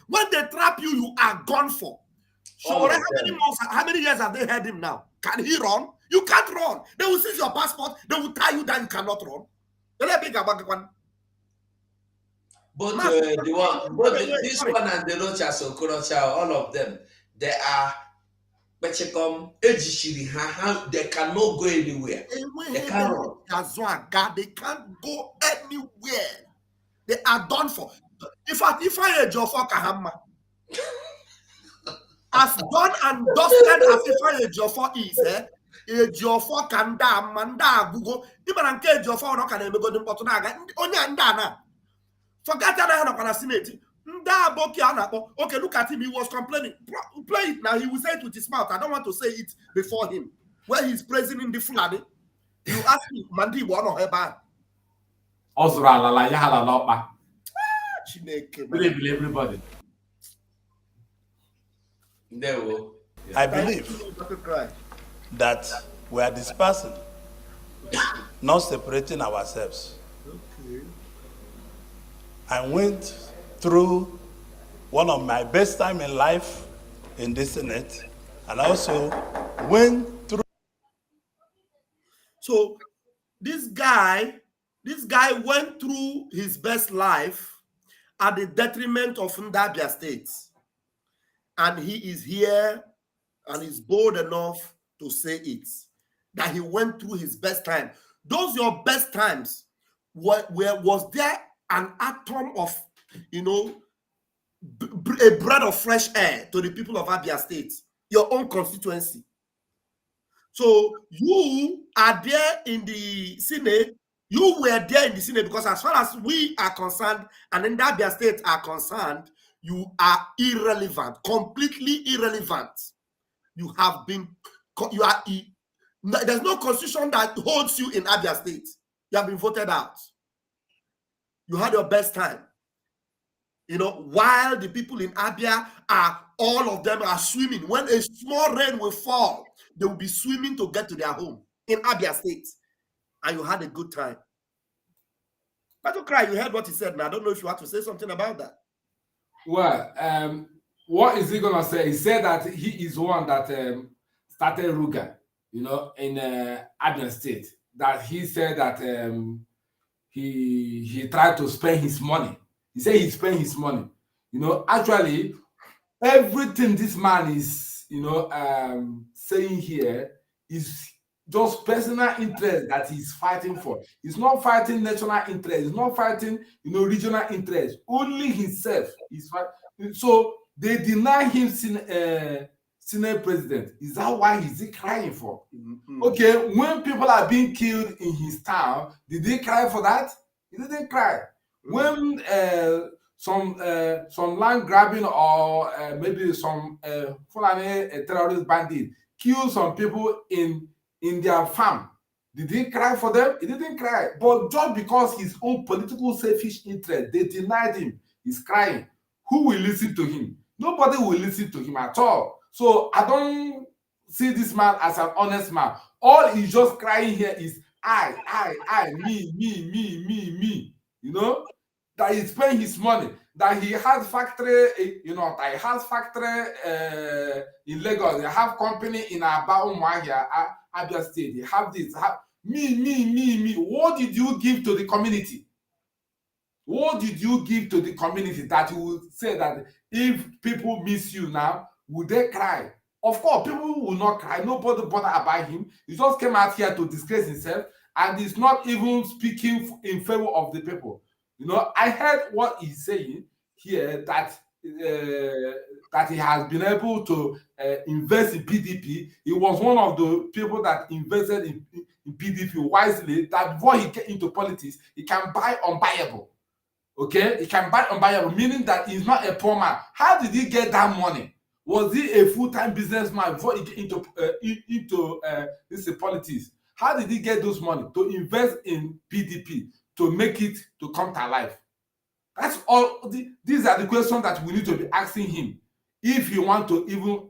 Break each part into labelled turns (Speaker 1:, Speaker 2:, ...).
Speaker 1: When they trap you, you are gone for. So how many years have they had him now? Can he run? You can't run. They will seize your passport. They will tie you down. You cannot run. But
Speaker 2: this one and the Rochas Okorocha, all of them, they are. But they cannot go anywhere. They can't run.
Speaker 1: They can't go anywhere. They are done for. In fact, if I age of Kahama, as done and dusted as if I age of is, age of Kanda, Manda, Google, even and cage of no can go to Potonaga, Onyandana. Forget that I have a fascinating. Okay, look at him. He was complaining. Play it now. He will say it with his mouth. I don't want to say it before him. Where he's praising in the Fulani. You ask me, Mandi, one or her
Speaker 3: everybody.
Speaker 4: I believe that we are dispersing, not separating ourselves.
Speaker 1: Okay.
Speaker 4: I went through one of my best time in life in the Senate, and also went through.
Speaker 1: So this guy went through his best life at the detriment of Abia State. And he is here and is bold enough to say it, that he went through his best time. Those your best times, was there an atom of, a breath of fresh air to the people of Abia State, your own constituency? So you are there in the Senate. You were there in the Senate because as far as we are concerned and in the Abia State are concerned, you are irrelevant, completely irrelevant. There's no constitution that holds you in Abia State. You have been voted out. You had your best time. While the people in Abia all of them are swimming. When a small rain will fall, they will be swimming to get to their home in Abia State. And you had a good time. But don't cry, you heard what he said. Now I don't know if you have to say something about that.
Speaker 3: Well, what is he gonna say? He said that he is one that started Ruga, in Abia State. That he said that he tried to spend his money. He said he spent his money. Actually, everything this man is, saying here is just personal interest that he's fighting for. He's not fighting national interest. He's not fighting, regional interest. Only himself is fighting. So they deny him Senate president. Is that why he's crying for? Mm-hmm. Okay, when people are being killed in his town, did he cry for that? He didn't cry. Mm-hmm. When some land grabbing or maybe some terrorist bandit kill some people in their farm, did he cry for them? He didn't cry. But just because his own political selfish interest, they denied him. He's crying. Who will listen to him? Nobody will listen to him at all. So I don't see this man as an honest man. All he's just crying here is I, me. That he spent his money. That he has factory, that he has factory in Lagos. They have company in Abia, Abia State. They have this. Me. What did you give to the community? What did you give to the community that you would say that if people miss you now, would they cry? Of course, people will not cry. Nobody bother about him. He just came out here to disgrace himself, and he's not even speaking in favor of the people. I heard what he's saying here, that he has been able to invest in PDP. He was one of the people that invested in PDP wisely, that before he get into politics, he can buy unbuyable. Okay? He can buy unbuyable, meaning that he's not a poor man. How did he get that money? Was he a full-time businessman before he get into this politics? How did he get those money to invest in PDP, to make it to come to life? That's all. These are the questions that we need to be asking him if you want to even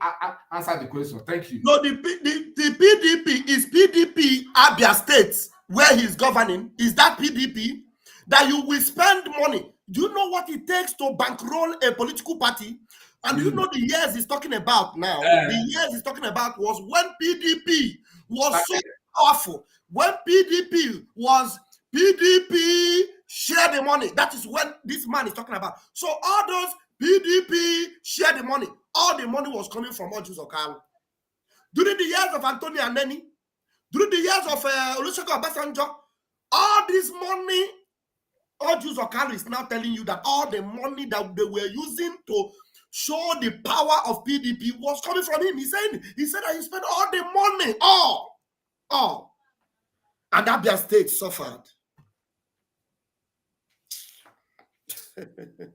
Speaker 3: answer the question. Thank you.
Speaker 1: No, the PDP is PDP Abia State where he's governing. Is that PDP that you will spend money? Do you know what it takes to bankroll a political party? And you know the years he's talking about now? The years he's talking about was when PDP was so powerful. When PDP share the money. That is when this man is talking about. So all those PDP share the money. All the money was coming from Orji Uzor Kalu. During the years of Anthony Aneni, during the years of Olusegun Obasanjo, all this money, Orji Uzor Kalu is now telling you that all the money that they were using to show the power of PDP was coming from him. He said that he spent all the money, all. And Abia State suffered.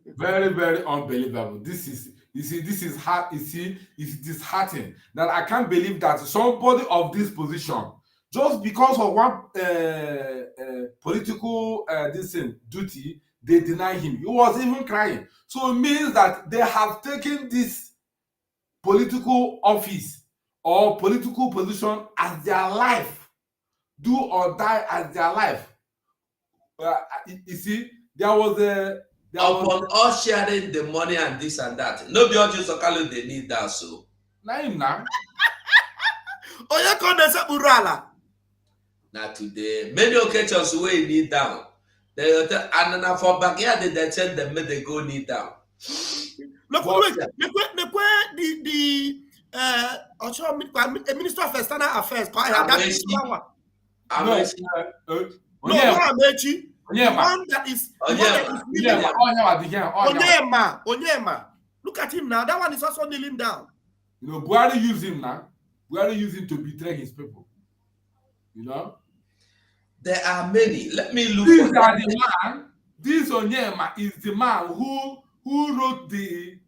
Speaker 3: Very, very unbelievable. This is hard. It's disheartening that I can't believe that somebody of this position, just because of one political duty, they deny him. He was even crying. So it means that they have taken this political office or political position as their life, do or die as their life. You see, there was
Speaker 2: upon us sharing the money and this and that. No be Orji Uzor Kalu they need that so.
Speaker 3: Now.
Speaker 2: Now today, many occasions we need down. And for backyard they tell them they go need down.
Speaker 1: Look, wait, the Minister of External Affairs. One that is Onyema. Look at him now. That one is also kneeling down.
Speaker 3: You know, Buhari used him now. Buhari used him to betray his people. You know?
Speaker 2: There are many. Let me look
Speaker 3: for the man. This Onyema is the man who wrote the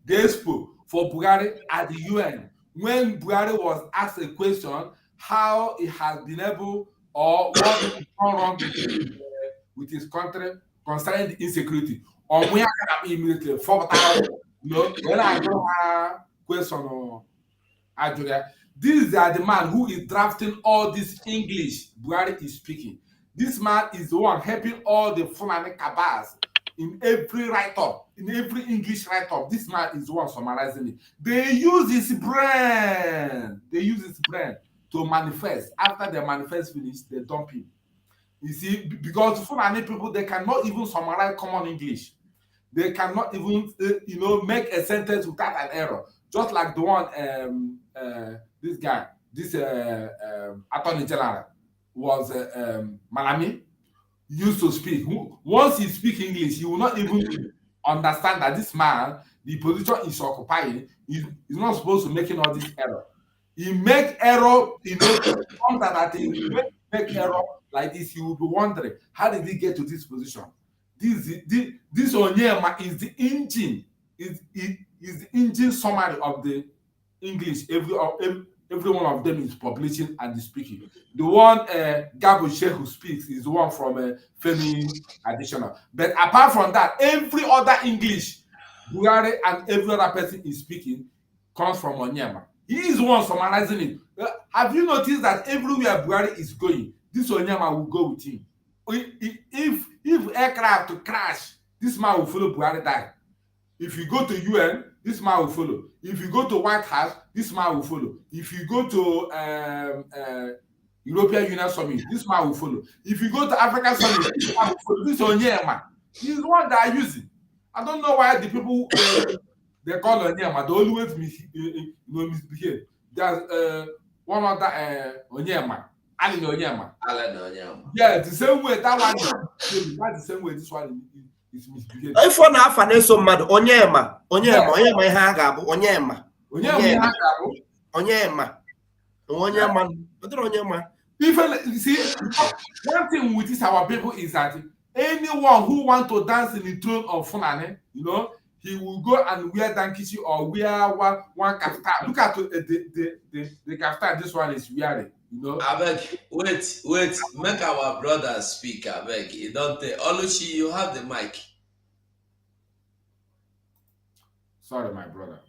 Speaker 3: expo for Buhari at the UN when Buhari was asked a question how he has been able or what has gone wrong with his country concerning the insecurity. Or when I immediately 4,000, you know, when I go question on Abuja, these are the man who is drafting all this English Buhari is speaking. This man is the one helping all the Fulani cabals in every write-up, in every English write-up. This man is the one summarizing it. They use his brain. To manifest. After they manifest finish, they dump him. You see, because Fulani people, they cannot even summarize common English. They cannot even, make a sentence without an error. Just like the one, this guy, Attorney General was Malami, used to speak. Once he speaks English, he will not even understand that this man, the position is occupying, is not supposed to making all this error. He make error, that he make error like this, you will be wondering, how did he get to this position? This Onyema is the engine, is the engine summary of the English. Every one of them is publishing and is speaking. The one Gabo Sheikh who speaks is the one from Femi Additional. But apart from that, every other English, Buhari and every other person is speaking comes from Onyema. He is the one summarizing it. Have you noticed that everywhere Buhari is going, this Onyema will go with him? If aircraft crash, this man will follow Buhari die. If you go to UN, this man will follow. If you go to White House, this man will follow. If you go to European Union Summit, this man will follow. If you go to African Summit, this man will follow. This Onyema, he's the one that are using. I don't know why the people they call Onyema, they always misbehave. There's one other Onyema, Alan Onyema. Yeah, the same way that one is the same way this one is misbehaving.
Speaker 1: If one half an so mad, Onyema, Hagabu, Onyema.
Speaker 3: Even you see, one thing with this our people is that anyone who want to dance in the throne of Fulani, he will go and wear dankichi or wear one kaftan. Look at the kaftan this one is wearing.
Speaker 2: Abeg, wait, make our brother speak. Abeg, you don't take. Oluchi, you have the mic.
Speaker 3: Sorry, my brother.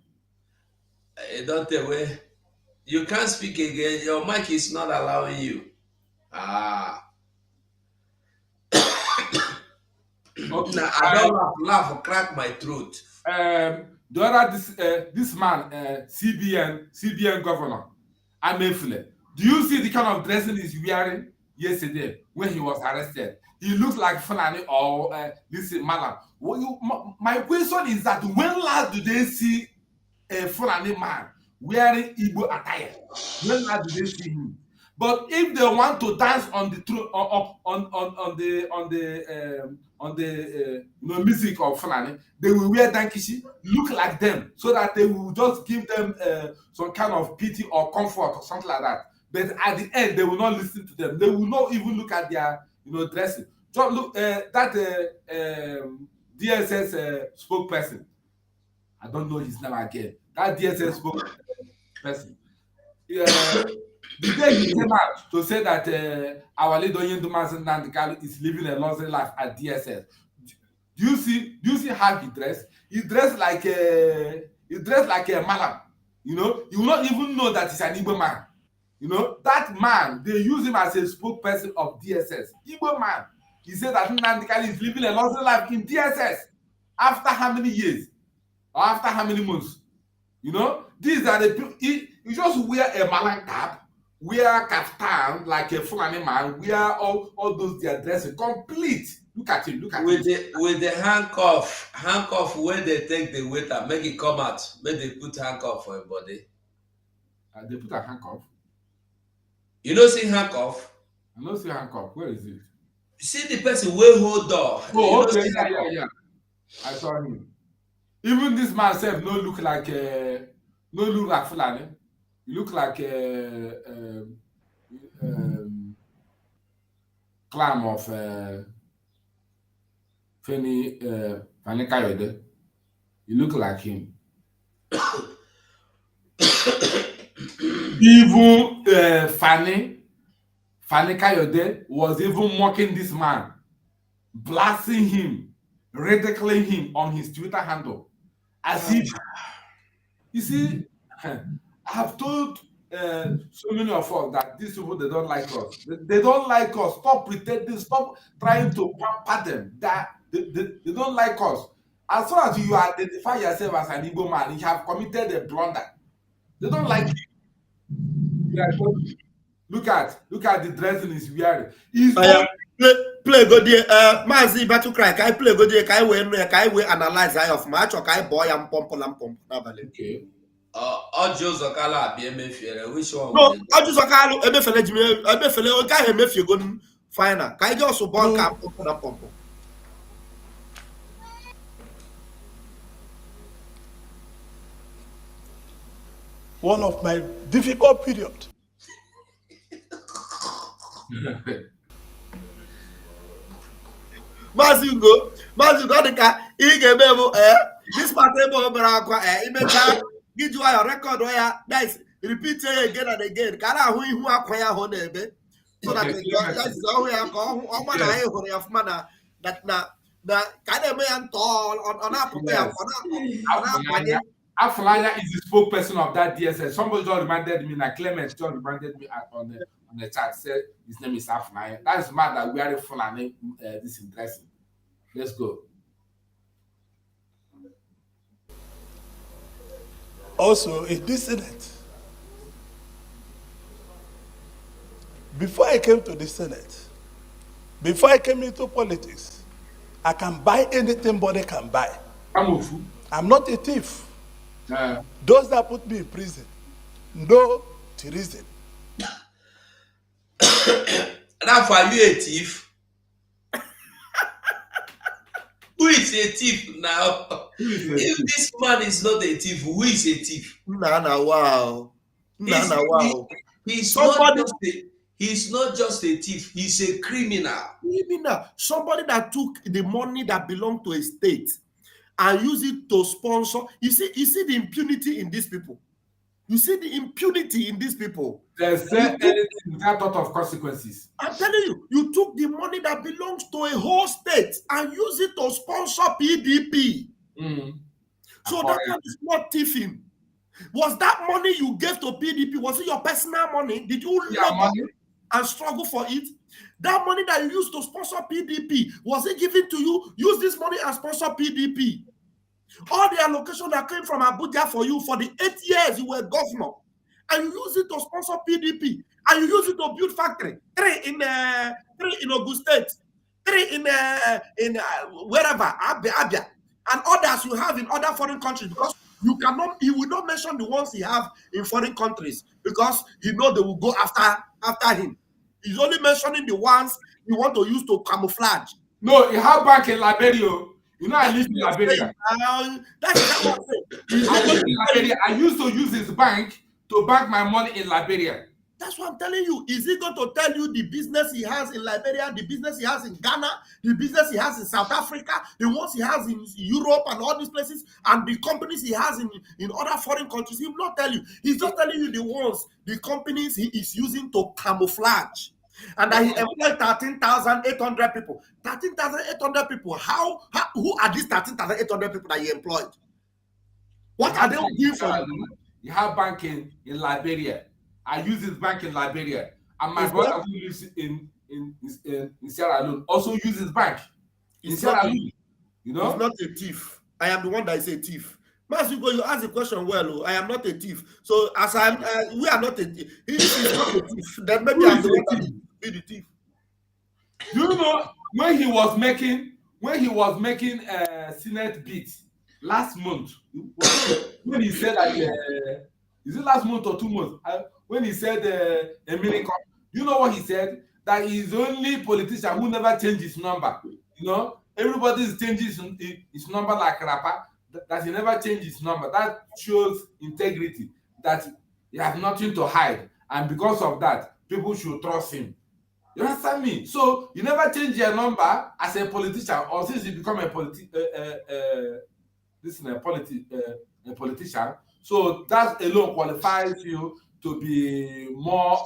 Speaker 2: You don't take away. You can't speak again. Your mic is not allowing you.
Speaker 3: Okay.
Speaker 2: Nah, I don't laugh, crack my throat.
Speaker 3: The other this man, CBN governor, Amefule. Do you see the kind of dressing he's wearing yesterday when he was arrested? He looks like Fulani or listen, Malam. My question is that when last do they see a Fulani man wearing Igbo attire? When last do they see him? But if they want to dance on the music of Fulani, they will wear dankishi, look like them, so that they will just give them some kind of pity or comfort or something like that. But at the end, they will not listen to them. They will not even look at their dressing. Just look that DSS spokesperson. I don't know his name again. That DSS spokesperson. The day he came out to say that our leader Onyendu Kalu is living a lousy life at DSS. Do you see how he dressed? He dressed like a malam. You will not even know that he's an Igbo man. That man, they use him as a spokesperson of DSS. Igbo man. He said that Nnamdi Kalu is living a lousy life in DSS. After how many years? Or after how many months? These are the people. You just wear a malam cap, wear kaftan like a Fulani man, wear all those their dresses complete. Look at him.
Speaker 2: With the handcuff where they take the waiter, make it come out. Make they put handcuff for your body.
Speaker 3: They put a handcuff.
Speaker 2: You don't see handcuff?
Speaker 3: I don't see handcuff. Where is it?
Speaker 2: See the person will hold door.
Speaker 3: Oh, okay, yeah. I saw him. Even this man said no look like Fulani. He look like clan of Fani Kayode. You look like him. Even Fani Kayode was even mocking this man, blasting him, ridiculing him on his Twitter handle. As if, you see, I have told so many of us that these people, they don't like us. They don't like us. Stop pretending. Stop trying to pamper them. They don't like us. As soon as you identify yourself as an Igbo man, you have committed a blunder. They don't like you. Yeah, look at the dressing he's wearing.
Speaker 1: Play go there. Mazi Batu cry. Kai play go there. Kai we analyze eye of match or kai boy and pump.
Speaker 3: Okay.
Speaker 2: Orji Uzor Kalu Abia Emefiele. Which one?
Speaker 1: No, Orji Uzor Kalu Emefiele. O guy Emefiele go final. Kai just ball cap pump.
Speaker 4: One of my difficult period.
Speaker 1: Mazi Ugo dịka ị ga-eme bụ this part ebe o mere akwa imecha gị jụọ ya record ya guys repeat ya again and again ka a na-ahụ ihu akwa ya ahụ na-ebe so that ọhụ ya ka ọgba na anyị hụrụ ya ọfụma na ka a na-eme ya ntọ ọ na-apụta ya ọ na-apanye.
Speaker 3: Aflaya is the spokesperson of that DSS. Somebody just reminded me, like Clement just reminded me on the chat, said his name is Aflaya. That is mad that we are full and this interesting. Let's go.
Speaker 4: Also, in this Senate, before I came to the Senate, before I came into politics, I can buy anything body can buy. I'm not a thief. Those that put me in prison, no treason.
Speaker 2: Now, are you a thief? Who is a thief now? If this man is not a thief, who is a thief?
Speaker 1: Wow.
Speaker 2: He's not just a thief, he's a criminal.
Speaker 1: Somebody that took the money that belonged to a state and use it to sponsor. You see the impunity in these people. There's
Speaker 3: anything without thought of consequences.
Speaker 1: I'm telling you, you took the money that belongs to a whole state and use it to sponsor PDP. So that one is not thieving. Was that money you gave to PDP? Was it your personal money? Did you
Speaker 3: money?
Speaker 1: and struggle for it. That money that you used to sponsor PDP, was it given to you? Use this money and sponsor PDP. All the allocation that came from Abuja for you for the 8 years you were governor, and you use it to sponsor PDP, and you use it to build factory. 3 in Ogun State, 3 in wherever, Abia, and others you have in other foreign countries, because he will not mention the ones he have in foreign countries because he know they will go after him. He's only mentioning the ones he want to use to camouflage.
Speaker 3: No, he have bank in Liberia. You know, I live in Liberia.
Speaker 1: That's what I'm saying.
Speaker 3: I used to use his bank to bank my money in Liberia.
Speaker 1: That's what I'm telling you. Is he going to tell you the business he has in Liberia, the business he has in Ghana, the business he has in South Africa, the ones he has in Europe and all these places, and the companies he has in other foreign countries? He will not tell you. He's just telling you the companies he is using to camouflage. And that he employed 13,800 people. 13,800 people. Who are these 13,800 people that he employed? What are they doing for you?
Speaker 3: You have bank in Liberia. I use his bank in Liberia. And my brother who lives in Sierra Leone also uses bank in Sierra Leone. You know?
Speaker 1: He's not a thief. I am the one that is a thief. Mas, you ask the question well. I am not a thief. So as we are not a thief. He is not a thief. Then maybe I'm the one that will be the thief.
Speaker 3: Do you know when he was making Senate beats last month? When he said that is it last month or 2 months? When he said a miracle, you know what he said? That he's the only politician who never changed his number. You know, everybody changes his number like rapper. That he never changed his number. That shows integrity. That he has nothing to hide, and because of that, people should trust him. You understand me? So you never change your number as a politician, or since you become a politician. So that alone qualifies you to be more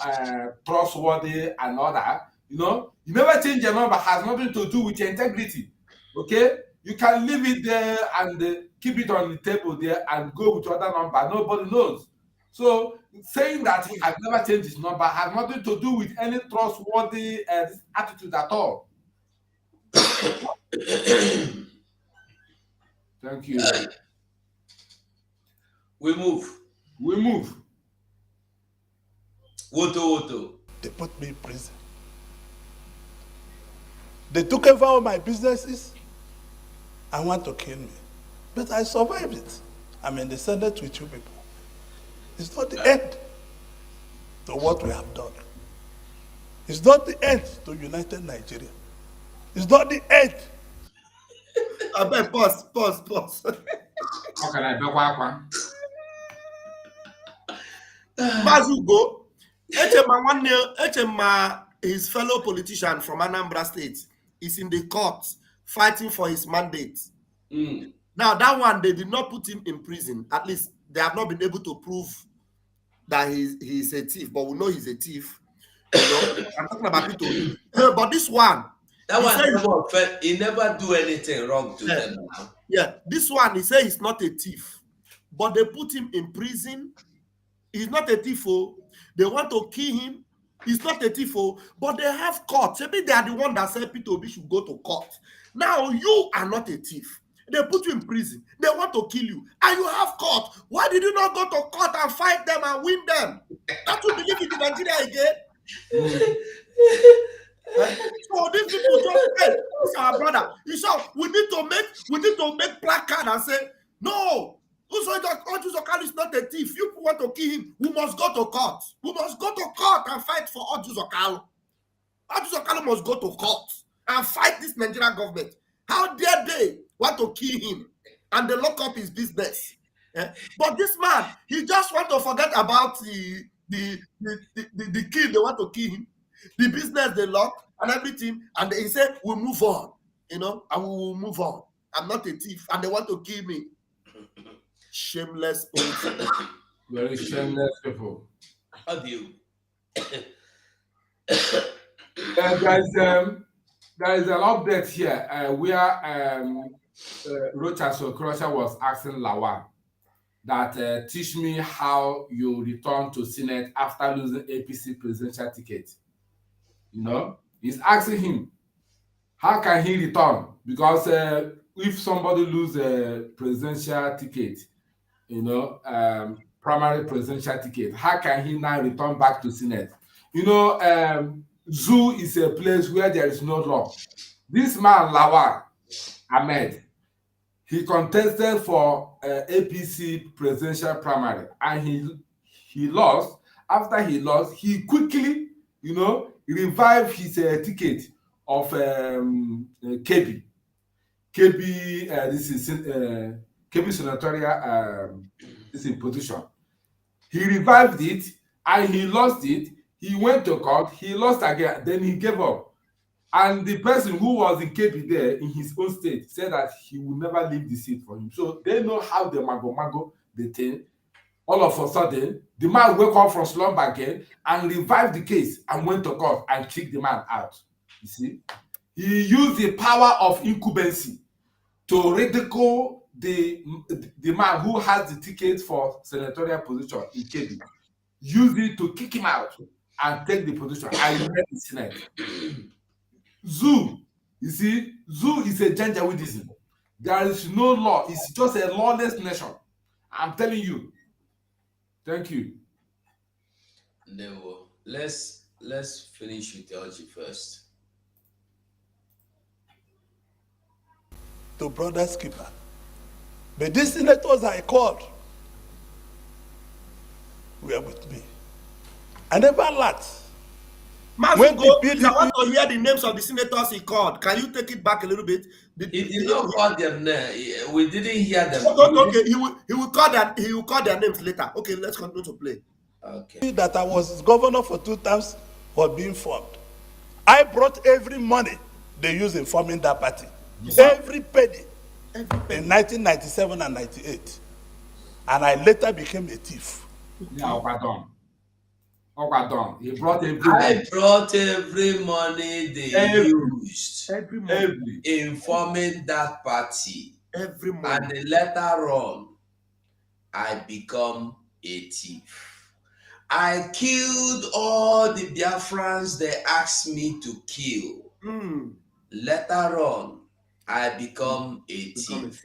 Speaker 3: trustworthy and all that. You know, you never change your number, has nothing to do with your integrity. Okay, you can leave it there and keep it on the table there and go with other number. Nobody knows. So saying that he has never changed his number has nothing to do with any trustworthy attitude at all. Thank you.
Speaker 2: We move. Woto-Woto.
Speaker 4: They put me in prison. They took over all my businesses and want to kill me. But I survived it. I'm in the Senate with you people. It's not the end to what we have done. It's not the end to United Nigeria. It's not the end.
Speaker 1: I bet pause.
Speaker 3: How can I do
Speaker 1: Mazugo, his fellow politician from Anambra State is in the court fighting for his mandate. Now that one, they did not put him in prison. At least they have not been able to prove that he's a thief, but we know he's a thief. You know, I'm talking about Peter. But this one,
Speaker 2: he never do anything wrong to them.
Speaker 1: Yeah, this one, he said he's not a thief, but they put him in prison. He's not a thief. They want to kill him. He's not a thief, but they have court. Maybe they are the one that said Peter Obi should go to court. Now you are not a thief. They put you in prison. They want to kill you, and you have court. Why did you not go to court and fight them and win them? Don't you believe in Nigeria again? So these people just say, "It's our brother." You saw, we need to make placard and say, "No, Orji Uzor Kalu is not a thief. You want to kill him, we must go to court. We must go to court and fight for Orji Uzor Kalu. Orji Uzor Kalu must go to court and fight this Nigerian government. How dare they want to kill him and they lock up his business?" But this man, he just want to forget about the kill they want to kill him, the business they lock and everything, and he said, "We'll move on, you know, and we will move on. I'm not a thief, and they want to kill me." Shameless old.
Speaker 3: Very shameless people.
Speaker 2: How do you?
Speaker 3: There is an update here where Rochas Okorosha was asking Lawal that teach me how you return to Senate after losing APC presidential ticket. You know, he's asking him, how can he return? Because if somebody lose a presidential ticket, you know, primary presidential ticket, how can he now return back to Senate? You know, zoo is a place where there is no law. This man, Lawal Ahmed, he contested for APC presidential primary and he lost. After he lost, he quickly, you know, revived his ticket of KB. KB, this is KB senatorial this is position. He revived it and he lost it. He went to court, he lost again, then he gave up. And the person who was in KB there in his own state said that he would never leave the seat for him. So they know how the mago the thing. All of a sudden, the man woke up from slumber again and revived the case and went to court and kicked the man out. You see? He used the power of incumbency to ridicule the man who has the ticket for senatorial position in KB. Use it to kick him out and take the position and remain in Senate. Zoo, you see, Zoo is a Janjaweedism. There is no law. It's just a lawless nation. I'm telling you. Thank you.
Speaker 2: No, let's finish with Orji first.
Speaker 4: To brother Skipper. But these senators I called were with me. I never lacked.
Speaker 1: When I want to hear the names of the senators he called. Can you take it back a little bit?
Speaker 2: He did not call them. We didn't hear them.
Speaker 1: Okay, he will call their names later. Okay, let's continue to play.
Speaker 2: Okay.
Speaker 4: That I was governor for 2 terms was being formed. I brought every money they used in forming that party. Every penny in 1997 and 98. And I later became a thief.
Speaker 3: Yeah, pardon. He brought every
Speaker 2: I brought every money they used in forming that party.
Speaker 1: Every money.
Speaker 2: And then later on, I become a thief. I killed all the Biafrans they asked me to kill. Later on, I become a thief.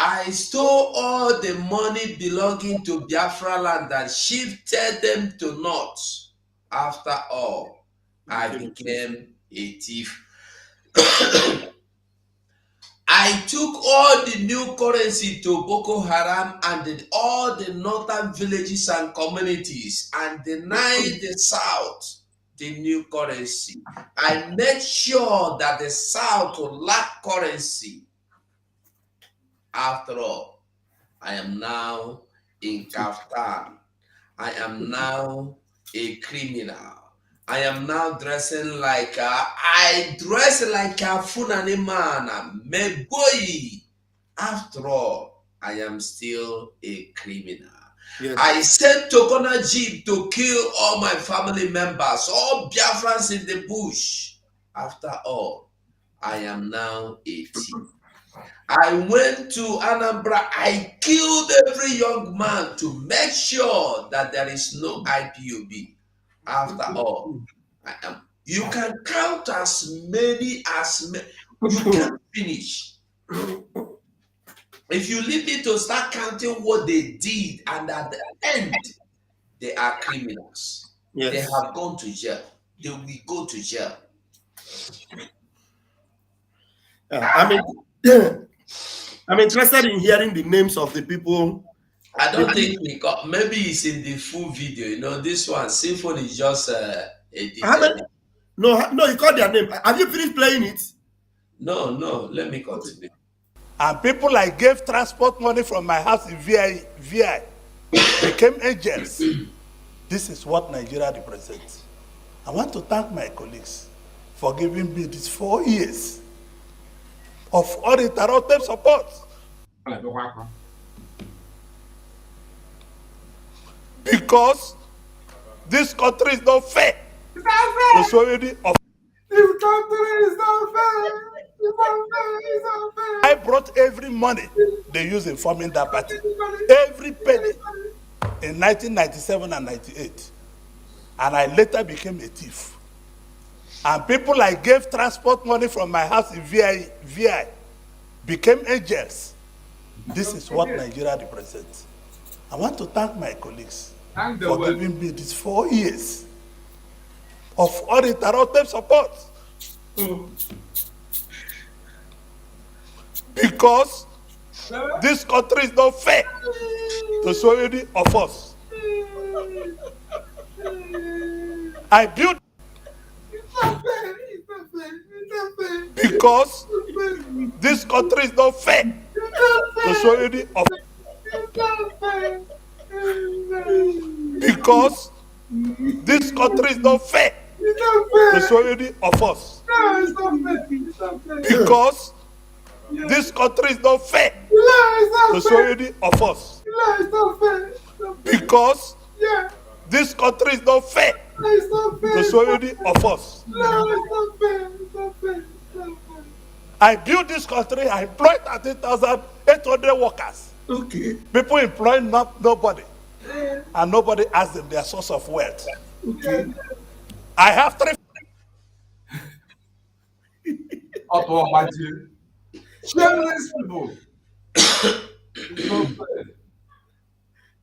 Speaker 2: I stole all the money belonging to Biafra land and shifted them to North. After all, I became a thief. I took all the new currency to Boko Haram and all the northern villages and communities and denied the South the new currency. I made sure that the South would lack currency. After all, I am now in Kaftan. I am now a criminal. I am now dressing like I dress like a Funani man. Me boy. After all, I am still a criminal. Yes. I sent Tokona Jeep to kill all my family members, all Biafrans in the bush. After all, I am now a thief. I went to Anambra. I killed every young man to make sure that there is no IPOB. After all, I am. You can count as many you can finish. If you leave me to start counting what they did, and at the end, they are criminals. Yes. They have gone to jail. They will go to jail.
Speaker 1: I'm interested in hearing the names of the people.
Speaker 2: I don't think we got. Maybe it's in the full video. You know, this one, Symphony is just edited.
Speaker 1: No, you called their name. Have you finished playing it?
Speaker 2: No. Let me continue.
Speaker 4: And people I gave transport money from my house in VI became agents. This is what Nigeria represents. I want to thank my colleagues for giving me these 4 years of uninterrupted support. Because this country is not fair.
Speaker 3: It's not fair.
Speaker 4: This country
Speaker 3: is not fair. It's not fair.
Speaker 4: I brought every money they used in forming that party. Every penny in 1997 and 98. And I later became a thief. And people I gave transport money from my house in VI became angels. This is what Nigeria represents. I want to thank my colleagues for giving me these 4 years of uninterrupted support. Because this country is not fair to so many of us. I built because this country is not fair to so many of us. Because this country is not fair to so many of us. Because this country is not fair to so many of us. Because this country is not fair to so many of us. I built this country, I employed 13,800 workers.
Speaker 1: Okay.
Speaker 4: People employ nobody. And nobody asks them their source of wealth.
Speaker 1: Okay.
Speaker 4: I have 3.
Speaker 3: Shameless people.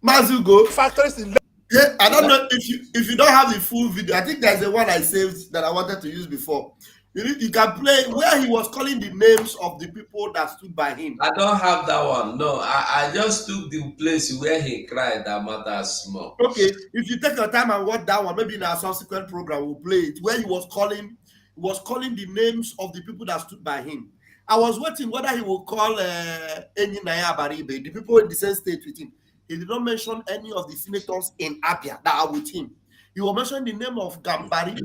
Speaker 1: Mazugo.
Speaker 4: Factories in
Speaker 1: Yeah, I don't know if you don't have the full video. I think there's the one I saved that I wanted to use before. You can play where he was calling the names of the people that stood by him.
Speaker 2: I don't have that one. No, I just took the place where he cried that matters small.
Speaker 1: Okay, if you take your time and watch that one, maybe in our subsequent program we'll play it where he was calling the names of the people that stood by him. I was waiting whether he will call Enyi Naya Baribe, the people in the same state with him. He did not mention any of the senators in Abia that are with him. He was mentioning the name of Gambari.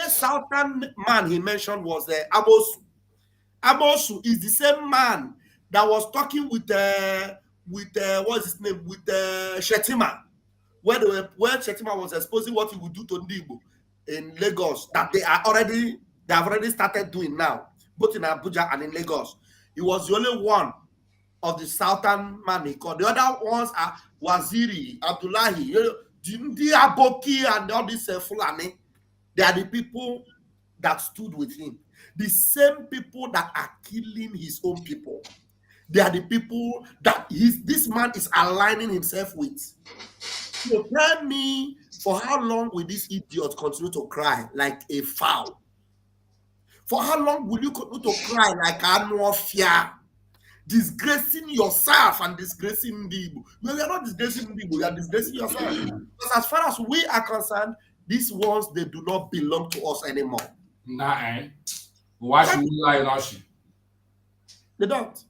Speaker 1: The southern man he mentioned was Amosu. Amosu is the same man that was talking with what's his name, with Shetima, where Shetima was exposing what he would do to Igbo in Lagos that they have already started doing now, both in Abuja and in Lagos. He was the only one of the southern man he called. The other ones are Waziri, Abdullahi, the Aboki, and all these Fulani. They are the people that stood with him. The same people that are killing his own people. They are the people that this man is aligning himself with. So tell me, for how long will this idiot continue to cry like a fowl? For how long will you continue to cry like an fear? Disgracing yourself and disgracing the Igbo. No, you are not disgracing the Igbo, you are disgracing yourself. Because as far as we are concerned, these ones, they do not belong to us anymore.
Speaker 3: Nah, why should we lie about you?
Speaker 1: They don't.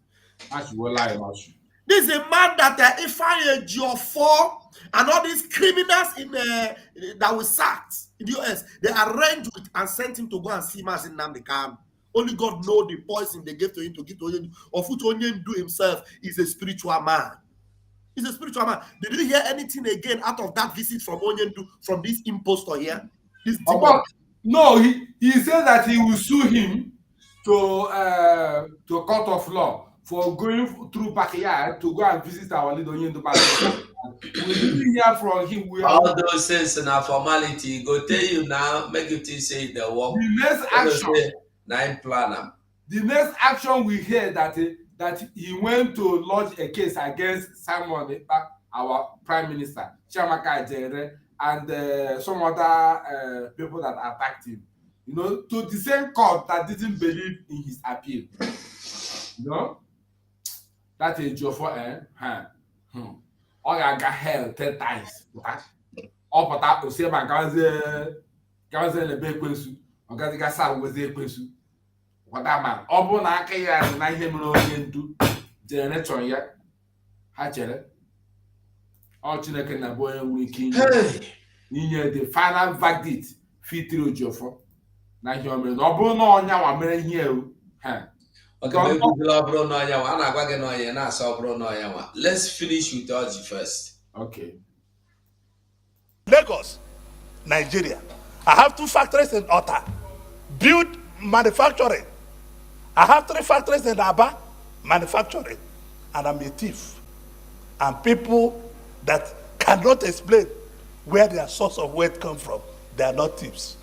Speaker 3: Why should we lie about you?
Speaker 1: This is a man that if I G4 and all these criminals that we sacked in the US, they arranged with and sent him to go and see Mas in Namdekan. Only God knows the poison they gave to him to give to Onyendu, of which Onyendu himself is a spiritual man. He's a spiritual man. Did you hear anything again out of that visit from Onyendu, from this impostor here?
Speaker 3: No, he said that he will sue him to court of law for going through backyard to go and visit our leader Onyendu. We didn't hear from him.
Speaker 2: All those things in our formality go tell you now, make you say the work.
Speaker 3: The next action.
Speaker 2: The
Speaker 3: next action we hear that he went to lodge a case against Simon, our Prime Minister, Chiamaka Ejere, and some other people that attacked him. You know, to the same court that didn't believe in his appeal. You know, that is Jofo, or I got hell 10 times. Or but that was say my guys in the big question, or got some with the question. What that man? Obo na aka ya na ihe mere Onyendu generator ya ha chere ọ Chineke na boy nwere ike inye the final verdict fitiri Ojofo na ihe o mere na ọ bụrụ na ọnya wa mere ihe o
Speaker 2: let's finish with Orji first.
Speaker 3: Okay.
Speaker 4: Lagos, Nigeria. I have 2 factories in Ota, build manufacturing. I have 3 factories in Abia, manufacturing, and I'm a thief. And people that cannot explain where their source of wealth come from, they are not thieves.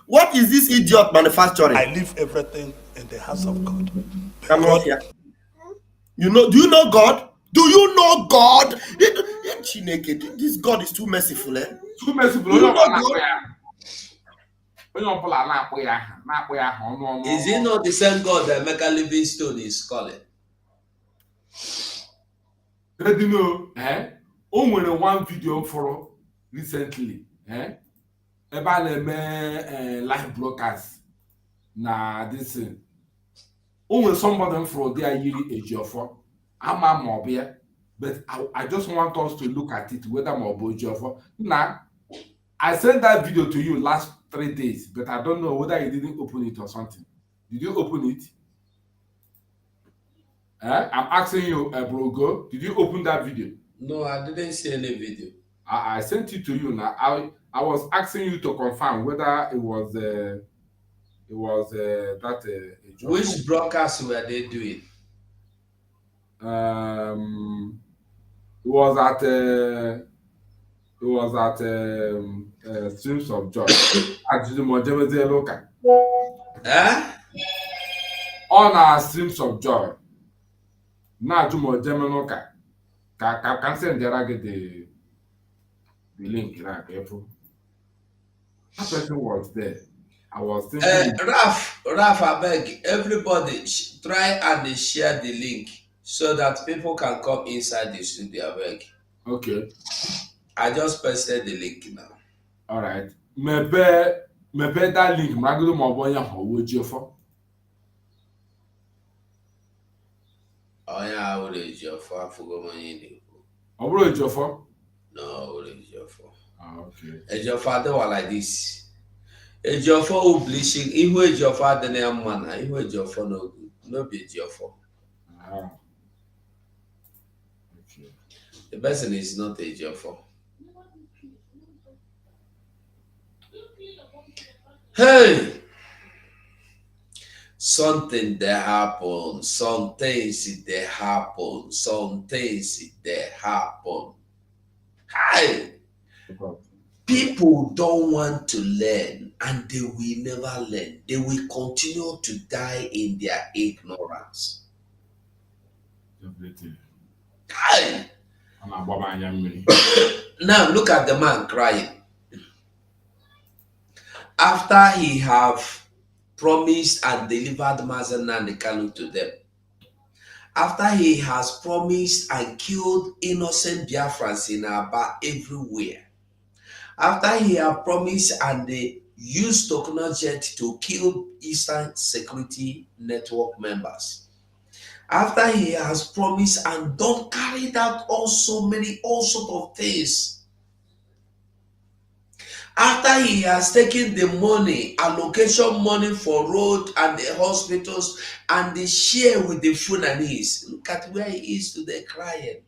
Speaker 1: What is this idiot manufacturing?
Speaker 4: I leave everything in the hands of God.
Speaker 1: Come on here. You know? Do you know God? Do you know God? This God is too merciful, eh?
Speaker 3: Too merciful.
Speaker 1: Do you know God?
Speaker 2: Is it not the same God that Mecca Livingstone is calling?
Speaker 3: You know, only one video for recently, about the live broadcast. Nah, this only somebody from there really Ejiofor. I'm a mobile, but I just want us to look at it whether mobile Ejiofor. Now, I sent that video to you last 3 days, but I don't know whether you didn't open it or something. Did you open it? I'm asking you, Brogo, did you open that video?
Speaker 2: No, I didn't see any video.
Speaker 3: I sent it to you now. I was asking you to confirm whether it was that.
Speaker 2: Which broadcast were they doing?
Speaker 3: It was at Streams of Joy. On our Streams of Joy. Now to more Geminoka. Can send the link like April. That person was there. I was thinking.
Speaker 2: Raf, I beg everybody try and share the link so that people can come inside the studio. I beg.
Speaker 3: Okay.
Speaker 2: I just pasted the link now.
Speaker 3: All right. Maybe that link. Magulu Maboya Woto-Woto.
Speaker 2: Oh yeah, I will Ejiofor. I forgot my name.
Speaker 3: Woto-Woto?
Speaker 2: No, I will Ejiofor.
Speaker 3: Okay.
Speaker 2: Ejiofor, they were like this. Ejiofor who bleaching. Ihu Ejiofor the name man. Ihu Ejiofor no good. No be Ejiofor.
Speaker 3: Okay.
Speaker 2: The person is not Ejiofor. Hey. Something that happen, some things they happen, some things they happen. Hi. People don't want to learn and they will never learn. They will continue to die in their ignorance. Hi. Now look at the man crying. After he have promised and delivered Mazen and Kalu to them. After he has promised and killed innocent Biafrans in Abia everywhere. After he has promised and they used technology to kill Eastern Security Network members. After he has promised and done carried out all sorts of things. After he has taken the money, allocation money for road and the hospitals and the share with the Fulanese. Look at where he is today crying.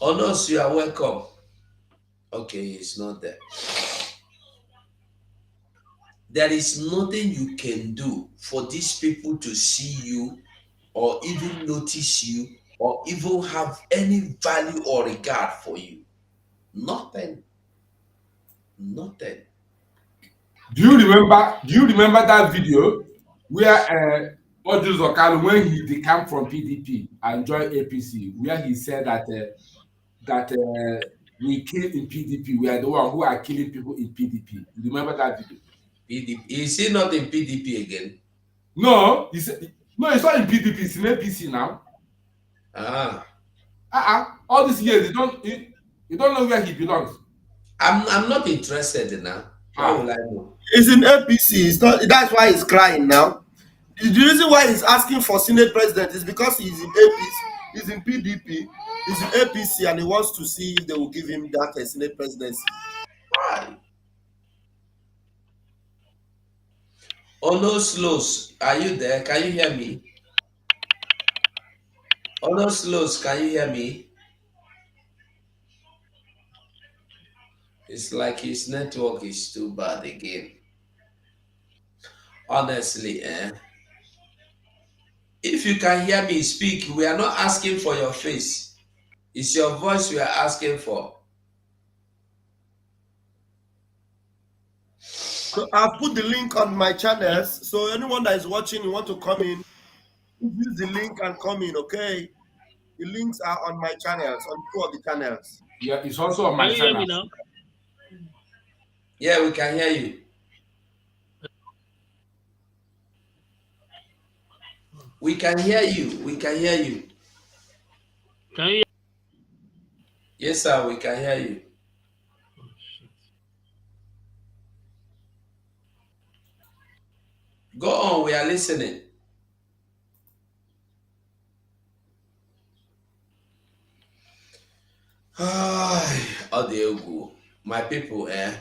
Speaker 2: Honors, you are welcome. Okay, he's not there. There is nothing you can do for these people to see you or even notice you or even have any value or regard for you. Nothing. Nothing.
Speaker 3: Do you remember that video where Orji Uzor Kalu, when he decamped from PDP and joined APC, where he said that we kill in PDP, we are the one who are killing people in PDP. You remember that video?
Speaker 2: PDP. Is he not in PDP again?
Speaker 3: No, it's not in PDP, it's in APC now. All these years, you don't know where he belongs.
Speaker 2: I'm not interested now. How will I know?
Speaker 1: He's in APC. It's not. That's why he's crying now. The reason why he's asking for Senate president is because he's in APC. He's in PDP. He's in APC, and he wants to see if they will give him that Senate presidency.
Speaker 2: Why? Ono Slows, are you there? Can you hear me? Ono Slows, can you hear me? It's like his network is too bad again. Honestly, if you can hear me speak, we are not asking for your face. It's your voice we are asking for.
Speaker 1: So I've put the link on my channels. So anyone that is watching, you want to come in, use the link and come in, okay? The links are on my channels, on two of the channels.
Speaker 3: Yeah, it's also on my
Speaker 5: Can you hear me
Speaker 3: channel.
Speaker 5: now?
Speaker 2: Yeah, we can hear you. We can hear you. We can hear you.
Speaker 5: Can you hear?
Speaker 2: Yes, sir, we can hear you.
Speaker 5: Oh, shit.
Speaker 2: Go on, we are listening. Odegu, my people, the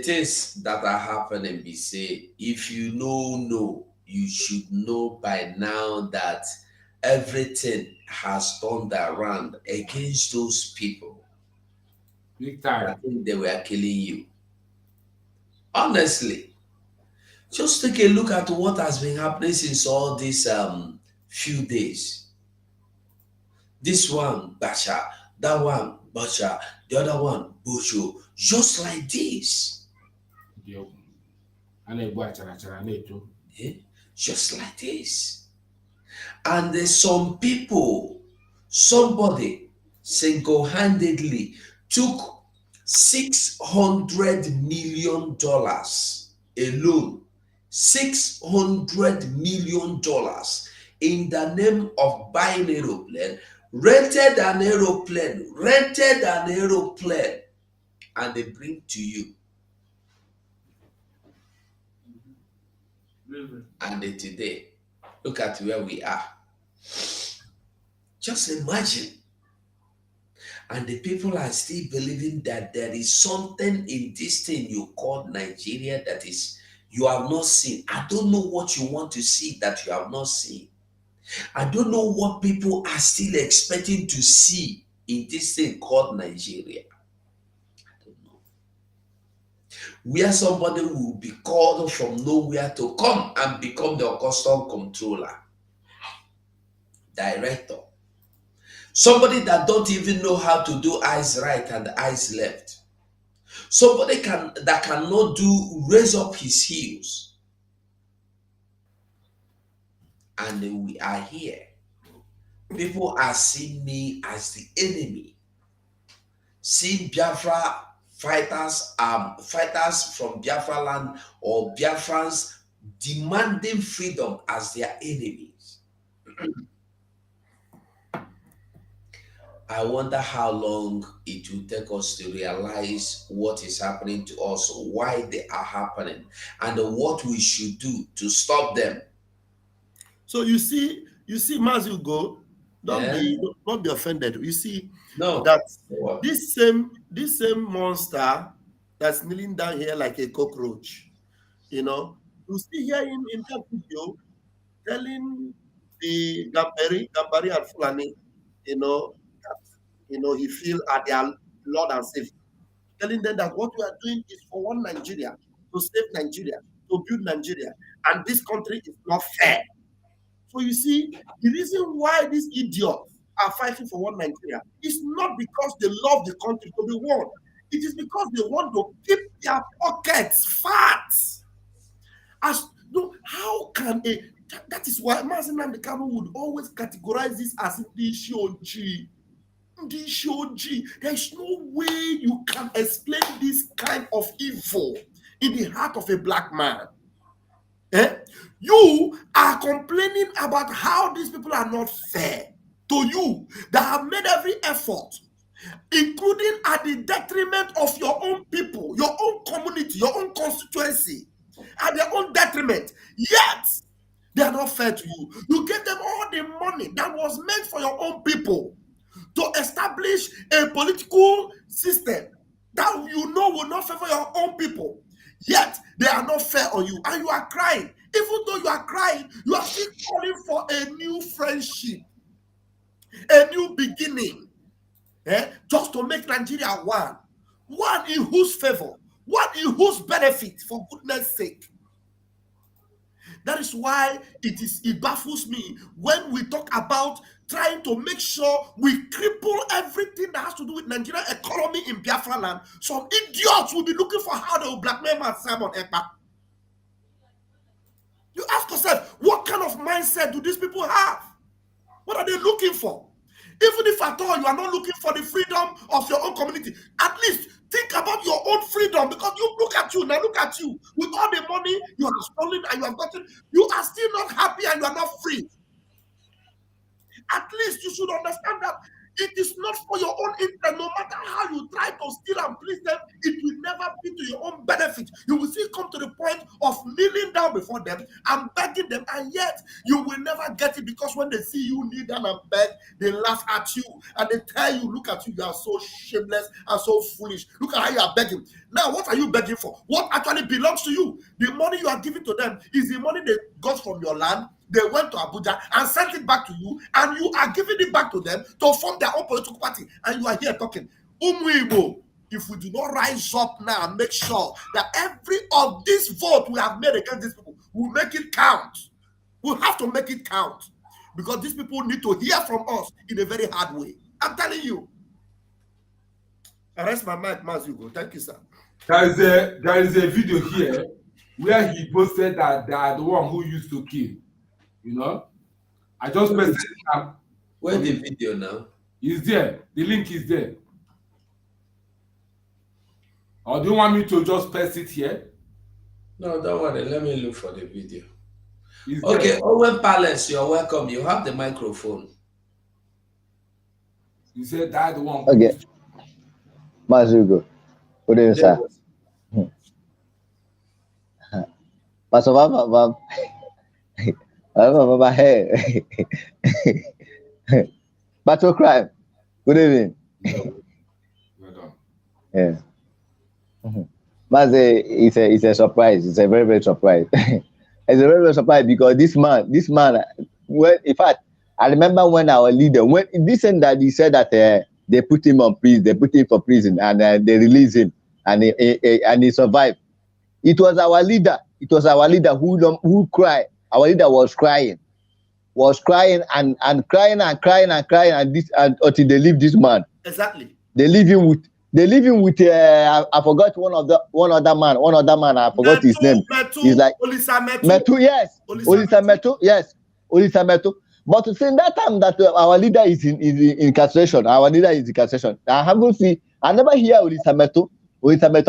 Speaker 2: things that are happening, be say, if you know, you should know by now that everything has turned around against those people.
Speaker 3: Big
Speaker 2: I
Speaker 3: time.
Speaker 2: think they were killing you. Honestly, just take a look at what has been happening since all these few days. This one, Basha, that one, Basha, the other one, Bosho, just like this. Eh? Just like this. And there's some people, somebody single-handedly took $600 million alone. $600 million in the name of buying aeroplane, rented an aeroplane, and they bring to you. And today, look at where we are. Just imagine. And the people are still believing that there is something in this thing you call Nigeria that is you have not seen. I don't know what you want to see that you have not seen. I don't know what people are still expecting to see in this thing called Nigeria. I don't know. Where somebody will be called from nowhere to come and become the custom controller, director. Somebody that don't even know how to do eyes right and eyes left. Somebody that cannot raise up his heels. And we are here. People are seeing me as the enemy. Seeing Biafra fighters from Biafra land or Biafrans demanding freedom as their enemies. I wonder how long it will take us to realize what is happening to us, why they are happening, and what we should do to stop them.
Speaker 1: So you see, Mazugo, don't be offended. You see that this same monster that's kneeling down here like a cockroach, you see here in that video telling the Gambari and Fulani, that he feel at their Lord and Savior, telling them that what we are doing is for one Nigeria, to save Nigeria, to build Nigeria, and this country is not fair. So you see, the reason why these idiots are fighting for one Nigeria is not because they love the country to be one. It is because they want to keep their pockets fat. How can that is why Mazen Namdekano would always categorize this as the Shoji. There is no way you can explain this kind of evil in the heart of a black man. You are complaining about how these people are not fair to you that have made every effort, including at the detriment of your own people, your own community, your own constituency, at their own detriment. Yet, they are not fair to you. You gave them all the money that was meant for your own people to establish a political system that will not favor your own people. Yet they are not fair on you, and you are crying. Even though you are crying, you are still calling for a new friendship, a new beginning, just to make Nigeria one in whose favor, one in whose benefit, for goodness sake. That is why it baffles me when we talk about trying to make sure we cripple everything that has to do with Nigerian economy in Biafra land. Some idiots will be looking for how they will blackmail man Simon Ekpa. You ask yourself, what kind of mindset do these people have? What are they looking for? Even if at all you are not looking for the freedom of your own community, at least think about your own freedom, because you look at you, now look at you, with all the money you have stolen and you have gotten, you are still not happy and you are not free. At least you should understand that it is not for your own interest. No matter how you try to steal and please them, it will never be to your own benefit. You will still come to the point of kneeling down before them and begging them, and yet you will never get it, because when they see you kneel down and beg, they laugh at you and they tell you, look at you, you are so shameless and so foolish. Look at how you are begging. Now, what are you begging for? What actually belongs to you? The money you are giving to them is the money they got from your land. They went to Abuja and sent it back to you, and you are giving it back to them to form their own political party, and you are here talking. Igbo, if we do not rise up now and make sure that every of this vote we have made against these people, we'll make it count. We'll have to make it count, because these people need to hear from us in a very hard way. I'm telling you. I rest my mic, Mazugo. Thank you, sir.
Speaker 3: There is a video here where he posted that they are the one who used to kill. You know, I just posted it.
Speaker 2: Where the video now?
Speaker 3: Is there? The link is there. Or do you want me to just paste it here?
Speaker 2: No, don't worry. Let me look for the video.
Speaker 3: Is
Speaker 2: Okay,
Speaker 3: there?
Speaker 2: Owen Palace, you're welcome. You have the microphone.
Speaker 3: You said that the one.
Speaker 6: Okay. Mazugo. Good evening, sir. Pastor Baba. Hey. Battle crime. Good evening.
Speaker 3: Well done.
Speaker 6: Yeah. Maze, it's a surprise. It's a very, very surprise. It's a very, very surprise, because this man, well, in fact, I remember when our leader, when listen that he said that they put him on prison, they put him for prison, and they released him, and he survived. It was our leader. It was our leader who cried. Our leader was crying and crying until they leave this man.
Speaker 1: Exactly.
Speaker 6: They leave him with I forgot one other man. I forgot his name. He's like Metu, yes. Olisa Metu. But since that time that our leader is in incarceration, I never hear Olisa Metu.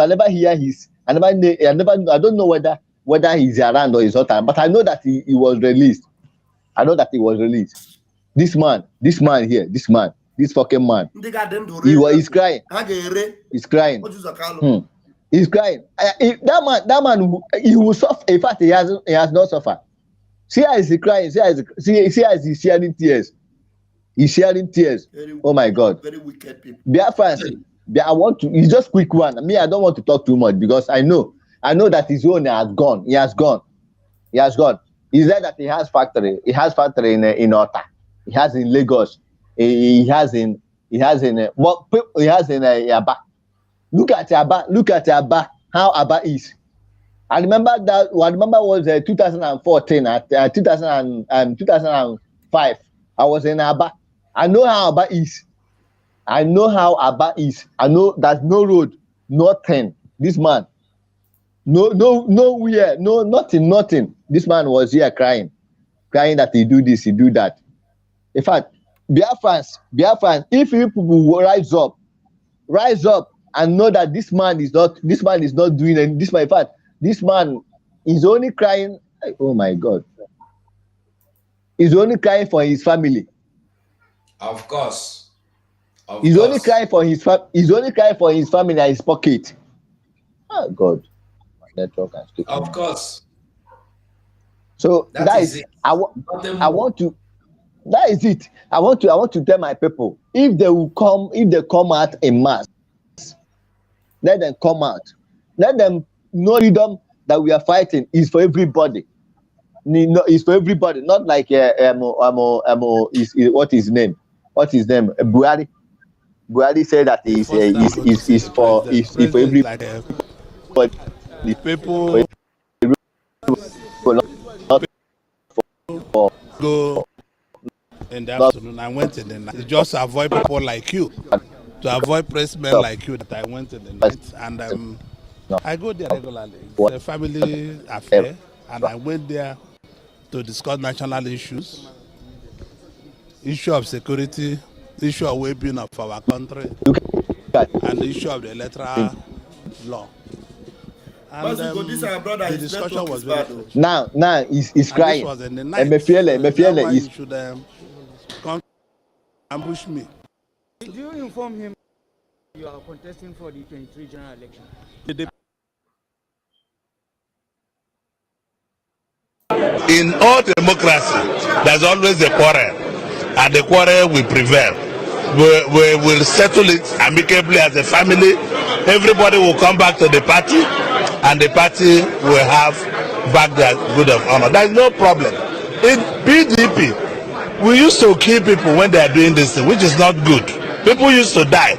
Speaker 6: I never hear his. I don't know whether he's around or he's not around, but I know that he was released. This man here, this fucking man, he's crying. He's crying. He's crying. That man, he will suffer. In fact, he has not suffered. See how he's crying. See how he's sharing tears. He's sharing tears. Oh my God. Very wicked people. Biafrans, it's just quick one. Me, I don't want to talk too much, because I know that his own has gone. He has gone. He said that he has factory. He has factory in Ota. He has in Lagos. He has in Aba. Look at Aba. How Aba is. I remember was 2014 2005. I was in Aba. I know how Aba is. I know there's no road, nothing. This man, nowhere, nothing. This man was here crying that he do this, he do that. In fact, Biafrans, if you people will rise up and know that this man is not doing anything. This man, in fact, this man is only crying. Oh my God, he's only crying for his family.
Speaker 2: Of course.
Speaker 6: He's only crying for his family and his pocket. Oh God, my network has taken.
Speaker 2: Of course.
Speaker 6: So that is it. I want to. That is it. I want to tell my people, if they come out en masse, let them come out. Let them know freedom that we are fighting is for everybody. It's for everybody, not like what is his name? Buhari. Buhari said that is for everybody.
Speaker 4: Like, people. go in the afternoon. I went in the night. Just to avoid people like you, to avoid pressmen like you, that I went in the night. And I go there regularly. It's a family affair, and I went there to discuss national issues, issue of security, issue of well-being of our country, and the issue of the electoral law. And the discussion was very fresh.
Speaker 6: Now he's crying.
Speaker 4: This was in the night.
Speaker 6: Mefiele
Speaker 4: is. You should come ambush me.
Speaker 7: Did you inform him you are contesting for the 23 general election?
Speaker 4: In all democracy, there's always a quarrel, and the quarrel will prevail. We will settle it amicably as a family. Everybody will come back to the party, and the party will have back their good of honor. There's no problem. In PDP, we used to kill people when they are doing this thing, which is not good. People used to die.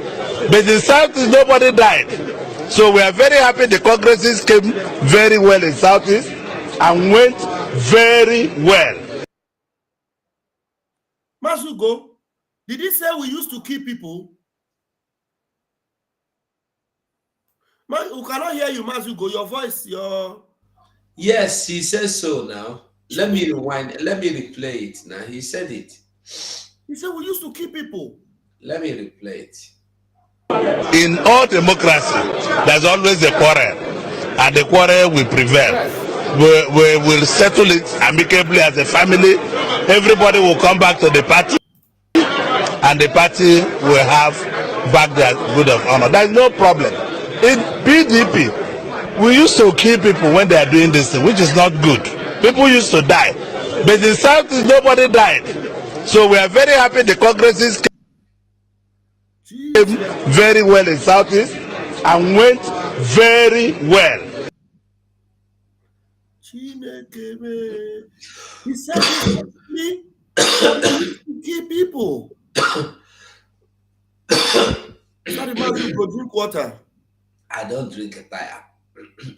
Speaker 4: But in Southeast, nobody died. So we are very happy the Congresses came very well in Southeast and went very well.
Speaker 1: Masugo, did he say we used to kill people? We cannot hear you, Masugo. Your voice, your...
Speaker 2: Yes, he says so now. Let me rewind. Let me replay it now. He said it.
Speaker 1: He said we used to kill people.
Speaker 2: Let me replay it.
Speaker 4: In all democracy, there's always a quarrel, and the quarrel will prevail. We will settle it amicably as a family. Everybody will come back to the party, and the party will have back their good of honor. There's no problem. In PDP, we used to kill people when they are doing this thing, which is not good. People used to die. But in Southeast, nobody died. So we are very happy the Congresses came very well in Southeast and went very well.
Speaker 1: He said me kill people. Sorry, man, you go drink water.
Speaker 2: I don't drink a tire.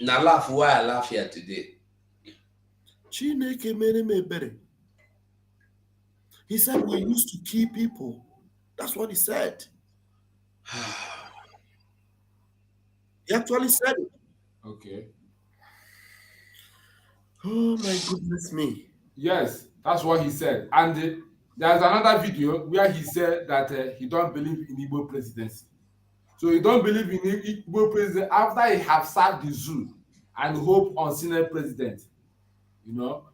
Speaker 2: Now laugh why I laugh here today.
Speaker 1: He said we used to kill people. That's what he said. He actually said it.
Speaker 3: Okay.
Speaker 1: Oh my goodness me.
Speaker 3: Yes, that's what he said. And there's another video where he said that he don't believe in Igbo presidency. So he don't believe in Igbo presidency after he have sacked the zoo and hope on Senate president. You know,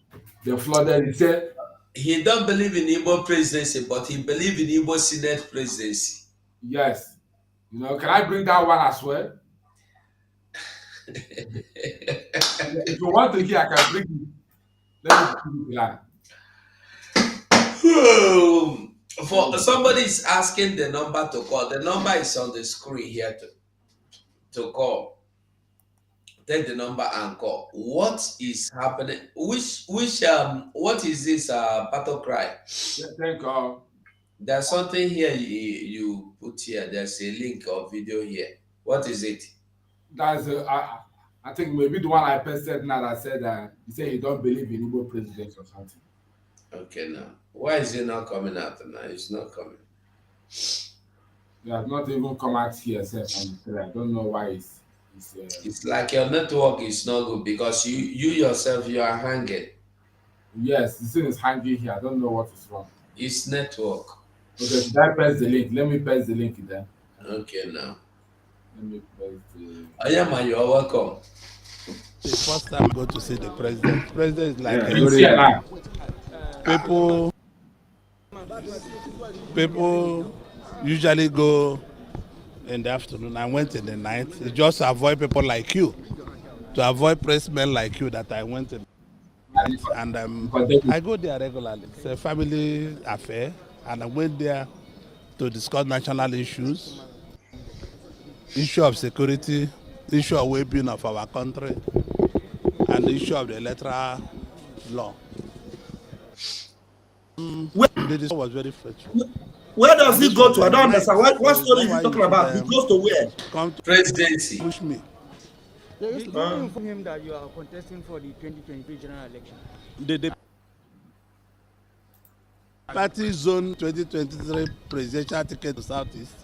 Speaker 3: the flooded. He said
Speaker 2: he don't believe in Igbo presidency, but he believes in Igbo Senate presidency.
Speaker 3: Yes. You know, can I bring that one as well? If you want to hear, I can bring it. Let me
Speaker 2: For somebody is asking the number to call. The number is on the screen here to call. Take the number and call. What is happening? What is this battle cry?
Speaker 3: Yeah, thank you.
Speaker 2: There's something here you put here. There's a link or video here. What is it?
Speaker 3: That's I think maybe the one I posted now that said he said he don't believe in Igbo president or something.
Speaker 2: Okay, now why is it not coming out now? It's not coming.
Speaker 3: It has not even come out here. I don't know why
Speaker 2: it's like your network is not good because you yourself you are hanging.
Speaker 3: Yes, the thing is hanging here. I don't know what is wrong.
Speaker 2: It's network.
Speaker 3: Okay, should I press the link? Let me press the link then.
Speaker 2: Okay, now.
Speaker 3: Let me press the...
Speaker 2: Ayama, you are welcome.
Speaker 4: The first time I go to see the president. The president is like people usually go in the afternoon. I went in the night. It's just to avoid people like you, to avoid pressmen like you that I went in. And I go there regularly. It's a family affair, and I went there to discuss national issues, issue of security, issue of well-being of our country, and the issue of the electoral law. The discussion was very fruitful.
Speaker 1: Where does he go to? I don't understand. What story is he talking about? He goes to where?
Speaker 4: Come to
Speaker 2: Presidency.
Speaker 4: push me.
Speaker 7: Did you inform him that you are contesting for the 2023 general election?
Speaker 4: party zone 2023 presidential ticket to Southeast?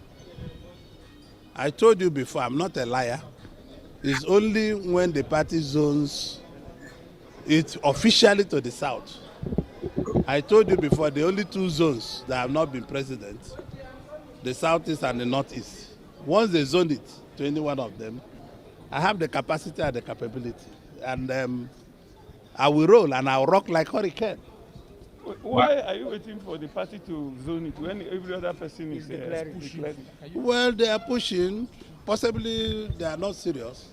Speaker 4: I told you before, I'm not a liar. It's only when the party zones it officially to the South. I told you before, the only two zones that have not been president, the Southeast and the Northeast. Once they zone it to any one of them, I have the capacity and the capability. And I will roll and I'll rock like hurricane.
Speaker 8: Why are you waiting for the party to zone it when every other person is pushing?
Speaker 4: Well, they are pushing. Possibly they are not serious.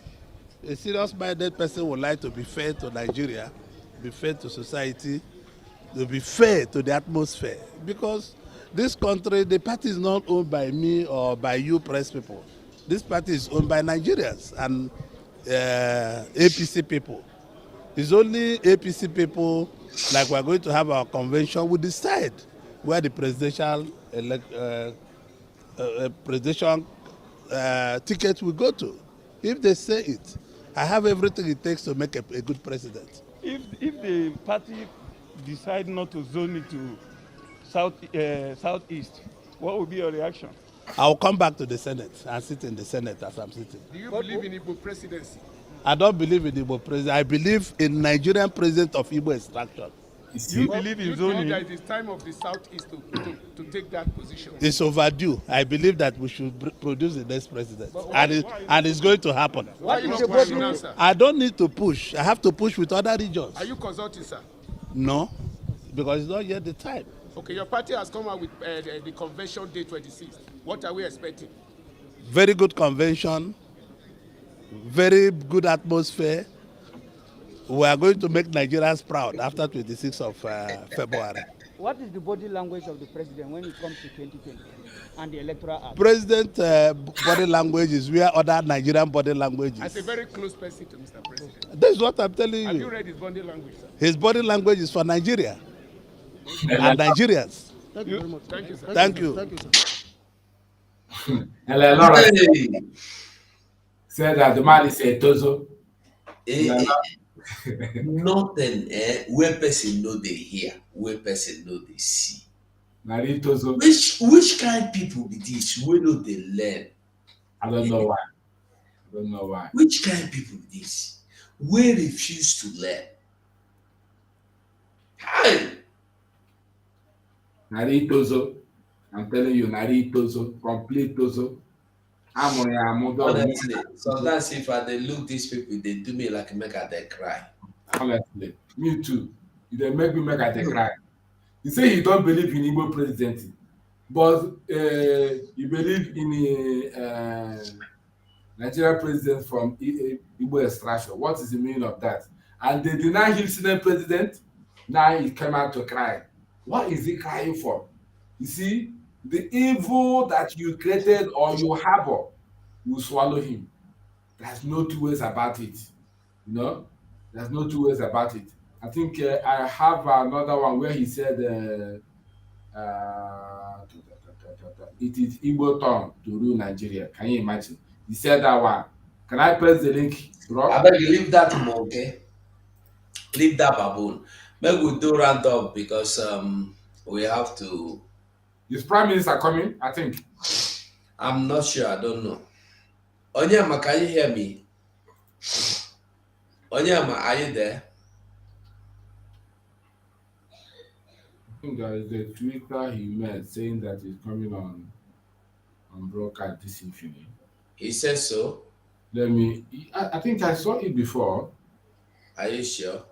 Speaker 4: A serious-minded person would like to be fair to Nigeria, be fair to society, to be fair to the atmosphere. Because this country, the party is not owned by me or by you press people. This party is owned by Nigerians and APC people. It's only APC people, like we're going to have our convention, will decide where the presidential ticket will go to. If they say it, I have everything it takes to make a good president.
Speaker 8: If the party decide not to zone it to Southeast, what will be your reaction?
Speaker 4: I'll come back to the Senate and sit in the Senate as I'm sitting.
Speaker 9: Do you believe in Igbo presidency?
Speaker 4: I don't believe in Igbo president. I believe in Nigerian president of Igbo extraction.
Speaker 8: You believe in zoning?
Speaker 9: That it is time of the Southeast to take that position.
Speaker 4: It's overdue. I believe that we should produce the next president. And it's going to happen.
Speaker 9: Why are you not pushing now, sir?
Speaker 4: I don't need to push. I have to push with other regions.
Speaker 9: Are you consulting, sir?
Speaker 4: No, because it's not yet the time.
Speaker 9: Okay, your party has come out with the convention day 26. What are we expecting?
Speaker 4: Very good convention, very good atmosphere. We are going to make Nigerians proud after 26th of February.
Speaker 7: What is the body language of the president when it comes to 2020 and the electoral act?
Speaker 4: President body language is where other Nigerian body language is.
Speaker 9: As a very close person to Mr. President.
Speaker 4: That's what I'm telling you.
Speaker 9: Have you read his body language, sir?
Speaker 4: His body language is for Nigeria and Nigerians.
Speaker 9: Thank you very much. Thank you, sir.
Speaker 4: Thank you.
Speaker 9: Thank you, sir.
Speaker 3: Hello, Laura said that the man is a tozo.
Speaker 2: Nothing where person know they hear, where person know they see.
Speaker 3: Tozo.
Speaker 2: Which kind of people be this? Where do they learn?
Speaker 3: I don't know why. I don't know why.
Speaker 2: Which kind of people be this? We refuse to learn. Hi.
Speaker 3: Tozo. I'm telling you, Tozo, complete Tozo.
Speaker 2: Honestly, sometimes if I they look these people, they do me like make they cry.
Speaker 3: Honestly, me too. They make me cry. You say you don't believe in Igbo presidency, but you believe in Nigeria president from Igbo extraction. What is the meaning of that? And they deny him Senate president. Now he came out to cry. What is he crying for? You see, the evil that you created or you harbor will swallow him. There's no two ways about it. You know, there's no two ways about it. I think I have another one where he said, it is Igbo turn to rule Nigeria. Can you imagine? He said that one. Can I press the link, bro?
Speaker 2: I beg you, leave that more, okay? Leave that baboon. Maybe we do round up because we have to.
Speaker 3: Is Prime Minister coming? I think.
Speaker 2: I'm not sure. I don't know. Onyema, can you hear me? Onyema, are you there?
Speaker 3: I think there is a Twitter he made saying that he's coming on broadcast this evening.
Speaker 2: He says so.
Speaker 3: I think I saw it before.
Speaker 2: Are you sure?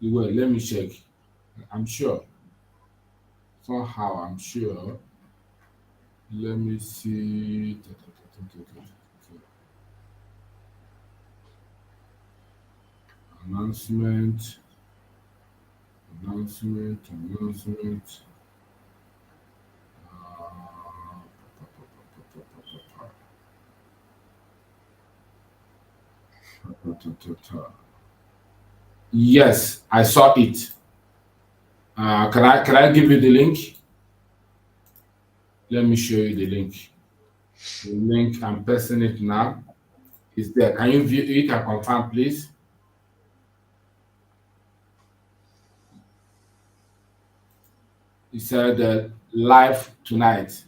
Speaker 3: Well, let me check. I'm sure. Somehow, I'm sure. Let me see. Announcement. Yes, I saw it. Can I give you the link? Let me show you the link. The link, I'm pressing it now. It's there. Can you view it and confirm, please? He said live tonight,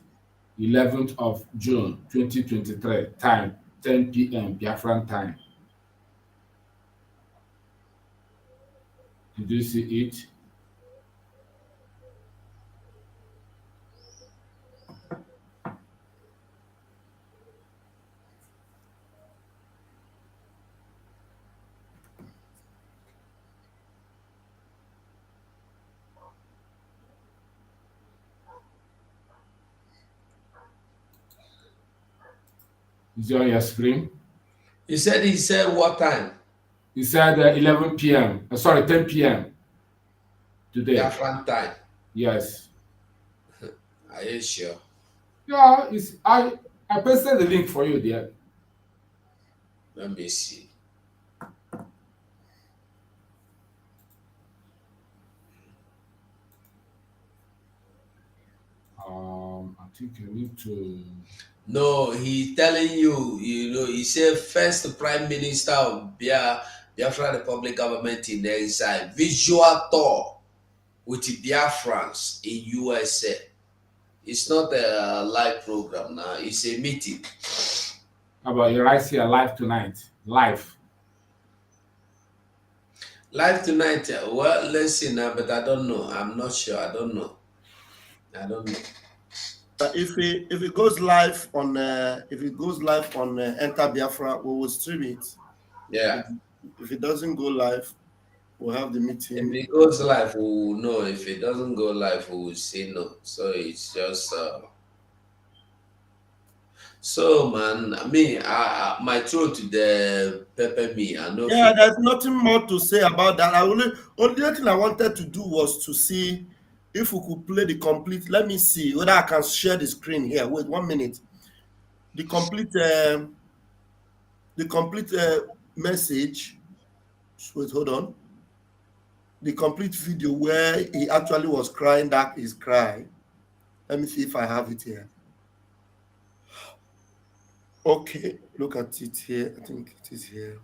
Speaker 3: 11th of June 2023, time 10 p.m. Biafran time. Did you see it? Is it on your screen?
Speaker 2: He said what time?
Speaker 3: He said 11 p.m. Sorry, 10 p.m. today.
Speaker 2: Biafran time.
Speaker 3: Yes.
Speaker 2: Are you sure?
Speaker 3: Yeah, I pasted the link for you there.
Speaker 2: Let me see.
Speaker 3: I think you need to.
Speaker 2: No, he's telling you, he said first Prime Minister of Biafra Republic government in exile, visual tour with the Biafrans in USA. It's not a live program now, it's a meeting.
Speaker 3: How about you right here live tonight? Live.
Speaker 2: Live tonight, well, let's see now, but I don't know. I'm not sure. I don't know.
Speaker 1: If it goes live on Enter Biafra, we will stream it.
Speaker 2: Yeah.
Speaker 1: If it doesn't go live, we'll have the meeting.
Speaker 2: If it goes live, we will know. If it doesn't go live, we will say no. So it's just so man, my throat the pepper me. I know.
Speaker 1: Yeah, there's nothing more to say about that. Only thing I wanted to do was to see if we could play the complete. Let me see whether I can share the screen here. Wait 1 minute. The complete message. Wait, hold on. The complete video where he actually was crying that his cry. Let me see if I have it here. Okay, look at it here. I think it is here.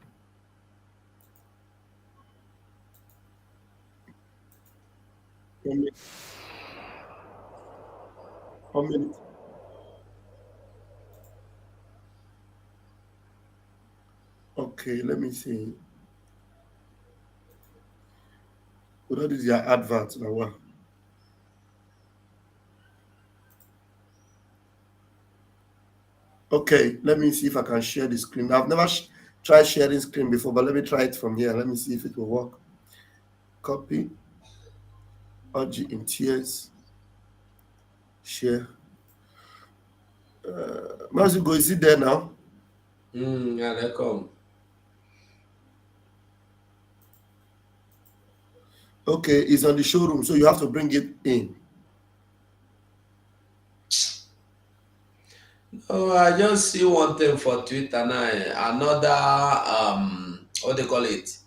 Speaker 1: One minute. Okay, let me see. What is your advert now? Okay, let me see if I can share the screen. I've never tried sharing screen before, but let me try it from here. Let me see if it will work. Copy. Orji in tears. Share. Mazugo, is it there now?
Speaker 2: Yeah, they come.
Speaker 1: Okay, it's on the showroom, so you have to bring it in.
Speaker 2: Oh, I just see one thing for Twitter now. Another what they call it?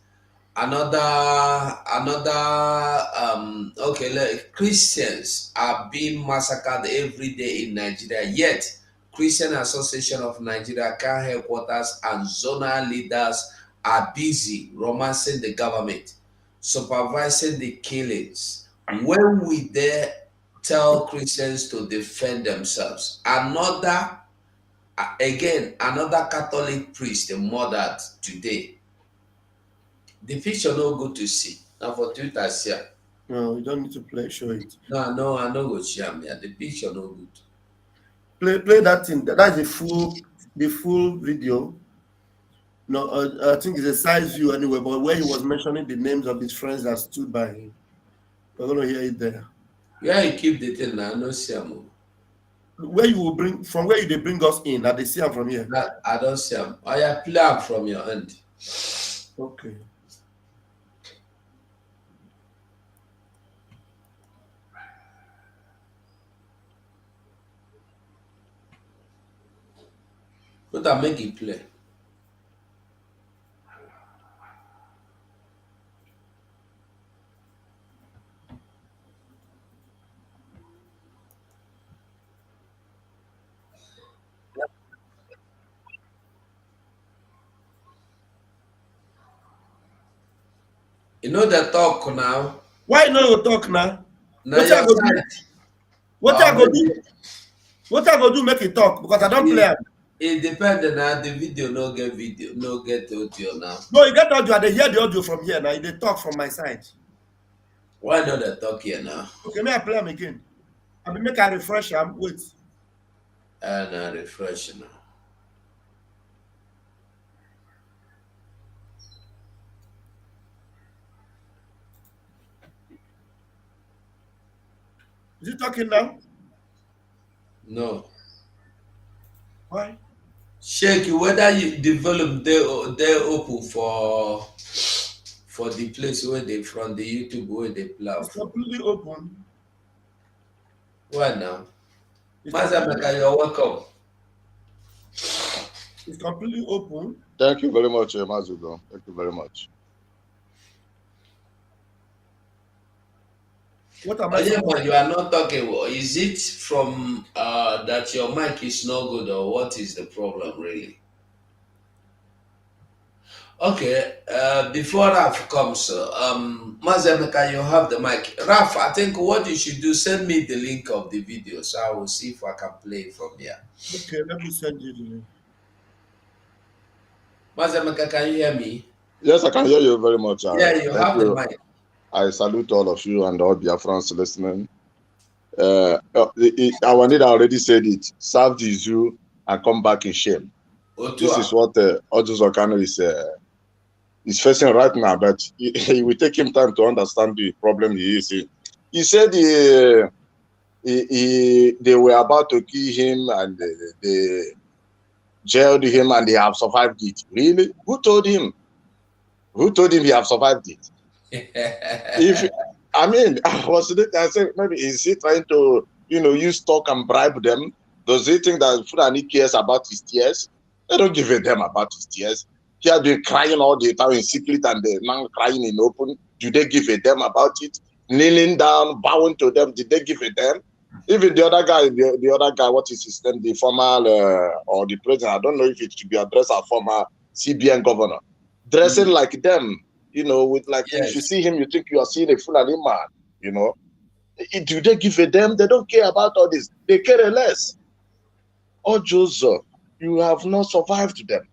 Speaker 2: Okay, like Christians are being massacred every day in Nigeria, yet Christian Association of Nigeria car headquarters and zonal leaders are busy romancing the government, supervising the killings. When we dare tell Christians to defend themselves, another Catholic priest murdered today. The picture no good to see. Now for Twitter, here.
Speaker 1: No, you don't need to show it.
Speaker 2: No, I know go share me. The picture no
Speaker 1: Play
Speaker 2: good.
Speaker 1: that thing. That's the full video. No, I think it's a size view anyway, but where he was mentioning the names of his friends that stood by him. We're gonna hear it there.
Speaker 2: Yeah, you keep the thing now, no see him.
Speaker 1: Where you will bring from where they bring us in, that they see him from here.
Speaker 2: I don't see him. Oh yeah, play up from your end.
Speaker 1: Okay.
Speaker 2: But I make it play. You know the talk now.
Speaker 1: Why not you talk now? What I go do? What I go do? What I go do? Make it talk because I don't play.
Speaker 2: It depends on the video. No get video. No get audio now.
Speaker 1: No, you get audio. They hear the audio from here now. They talk from my side.
Speaker 2: Why not they talk here now?
Speaker 1: Okay, may I play them again? I will make a refresh. Wait.
Speaker 2: And refresh now.
Speaker 1: Is he talking now?
Speaker 2: No.
Speaker 1: Why?
Speaker 2: Check whether you develop they open for the place where they from the YouTube where they play.
Speaker 1: It's completely open.
Speaker 2: Why now? Mazameka, you're welcome.
Speaker 1: It's completely open.
Speaker 10: Thank you very much, Mazugo. Thank you very much.
Speaker 1: What am I saying?
Speaker 2: You are not talking. Is it from that your mic is not good, or what is the problem really? Okay, before Raf comes, Mazemeka, you have the mic. Raf, I think what you should do, send me the link of the video so I will see if I can play it from here.
Speaker 1: Okay, let me send you the link.
Speaker 2: Mazemeka, can you hear me?
Speaker 10: Yes, I can hear you very much.
Speaker 2: Yeah, you have the mic.
Speaker 10: I salute all of you and all Biafrans listening. Our leader already said it. Serve the zoo and come back in shame. This is what Orji Uzor Kalu is facing right now, but it will take him time to understand the problem he is in. He said they were about to kill him and they jailed him and they have survived it. Really? Who told him? Who told him he have survived it? I said, maybe is he trying to, use talk and bribe them? Does he think that Fulani cares about his tears? They don't give a damn about his tears. He has been crying all the time in secret and now crying in open. Do they give a damn about it? Kneeling down, bowing to them, did they give a damn? Even the other guy, what is his name? The former or the president, I don't know if it should be addressed as former CBN governor. Dressing like them, with like, yes. If you see him, you think you are seeing a Fulani man, Do they give a damn? They don't care about all this. They care less. Orji Uzor, you have not survived them.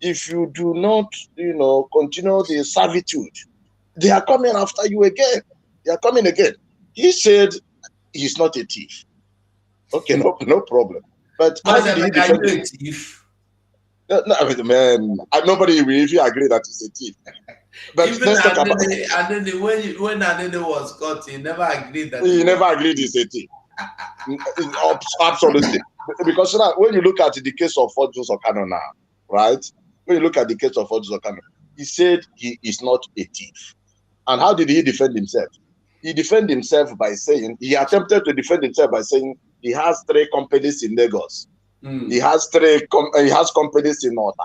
Speaker 10: If you do not, continue the servitude, they are coming after you again. They are coming again. He said he's not a thief. Okay, no problem. But how did he defend a thief? No, man, nobody will even agree that he's a thief. But
Speaker 2: even
Speaker 10: let's talk about
Speaker 2: when Anene was caught, he never agreed that
Speaker 10: he never agreed he's a thief. Absolutely. Because now, when you look at the case of Orji Uzor Kalu now, right? When you look at the case of Orji Uzor Kalu, he said he is not a thief. And how did he defend himself? He defended himself by saying, he attempted to defend himself by saying he has 3 companies in Lagos. He has companies in North.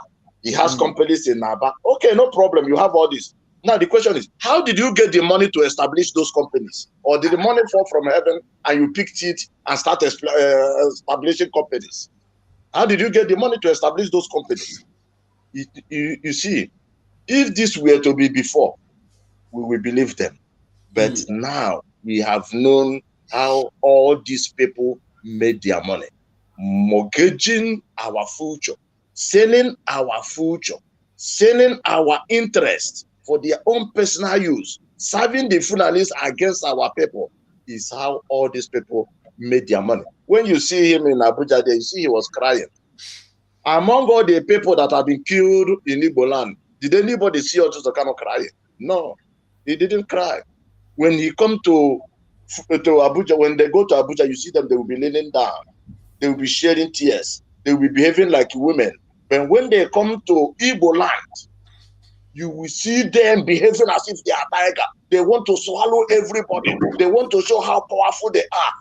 Speaker 10: He has companies in Abia. Okay, no problem. You have all this. Now the question is, how did you get the money to establish those companies? Or did the money fall from heaven and you picked it and started establishing companies? How did you get the money to establish those companies? You see, if this were to be before, we will believe them. But now we have known how all these people made their money. Mortgaging our future, selling our future, selling our interest for their own personal use, serving the Fulanis against our people is how all these people made their money. When you see him in Abuja, you see he was crying. Among all the people that have been killed in Igbo land, did anybody see Orji Uzor Kalu crying? No, he didn't cry. When he come to Abuja, when they go to Abuja, you see them, they will be kneeling down. They will be shedding tears. They will be behaving like women. But when they come to Igbo land, you will see them behaving as if they are tiger. They want to swallow everybody. They want to show how powerful they are.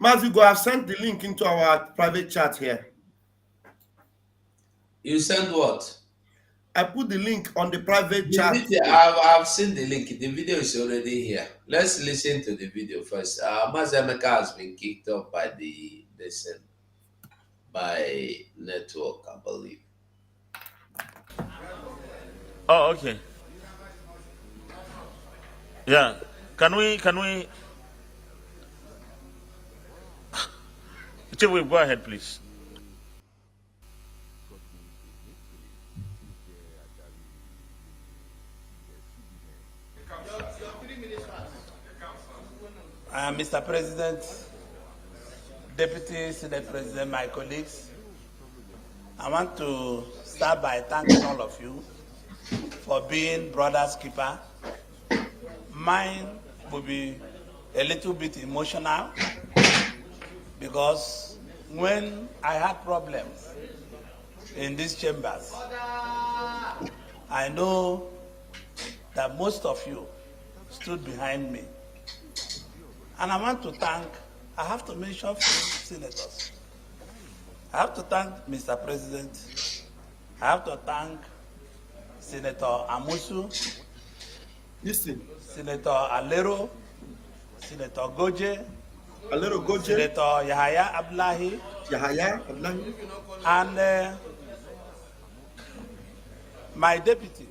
Speaker 1: Mazigo, I've sent the link into our private chat here.
Speaker 2: You sent what?
Speaker 1: I put the link on the private chat.
Speaker 2: I've seen the link. The video is already here. Let's listen to the video first. Mazemeka has been kicked off by by network, I believe.
Speaker 11: Oh, okay. Yeah. Can we? Chief, go ahead, please.
Speaker 4: Mr. President, Deputy Senate President, my colleagues, I want to start by thanking all of you for being brother's keeper. Mine will be a little bit emotional because when I had problems in these chambers, I know that most of you stood behind me. And I want to thank, I have to mention few senators. I have to thank Mr. President. I have to thank Senator Amusu, Senator Alero, Senator Goje, Senator Yahaya Abdullahi, and my deputy.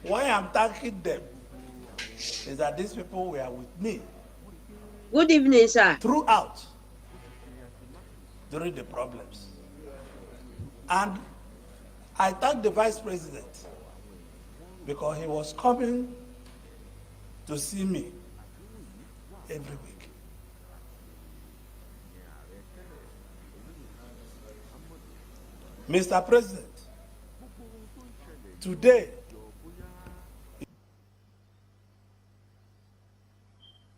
Speaker 4: Why I'm thanking them is that these people were with me.
Speaker 12: Good evening, sir.
Speaker 4: Throughout, during the problems. And I thank the Vice President because he was coming to see me every week. Mr. President, today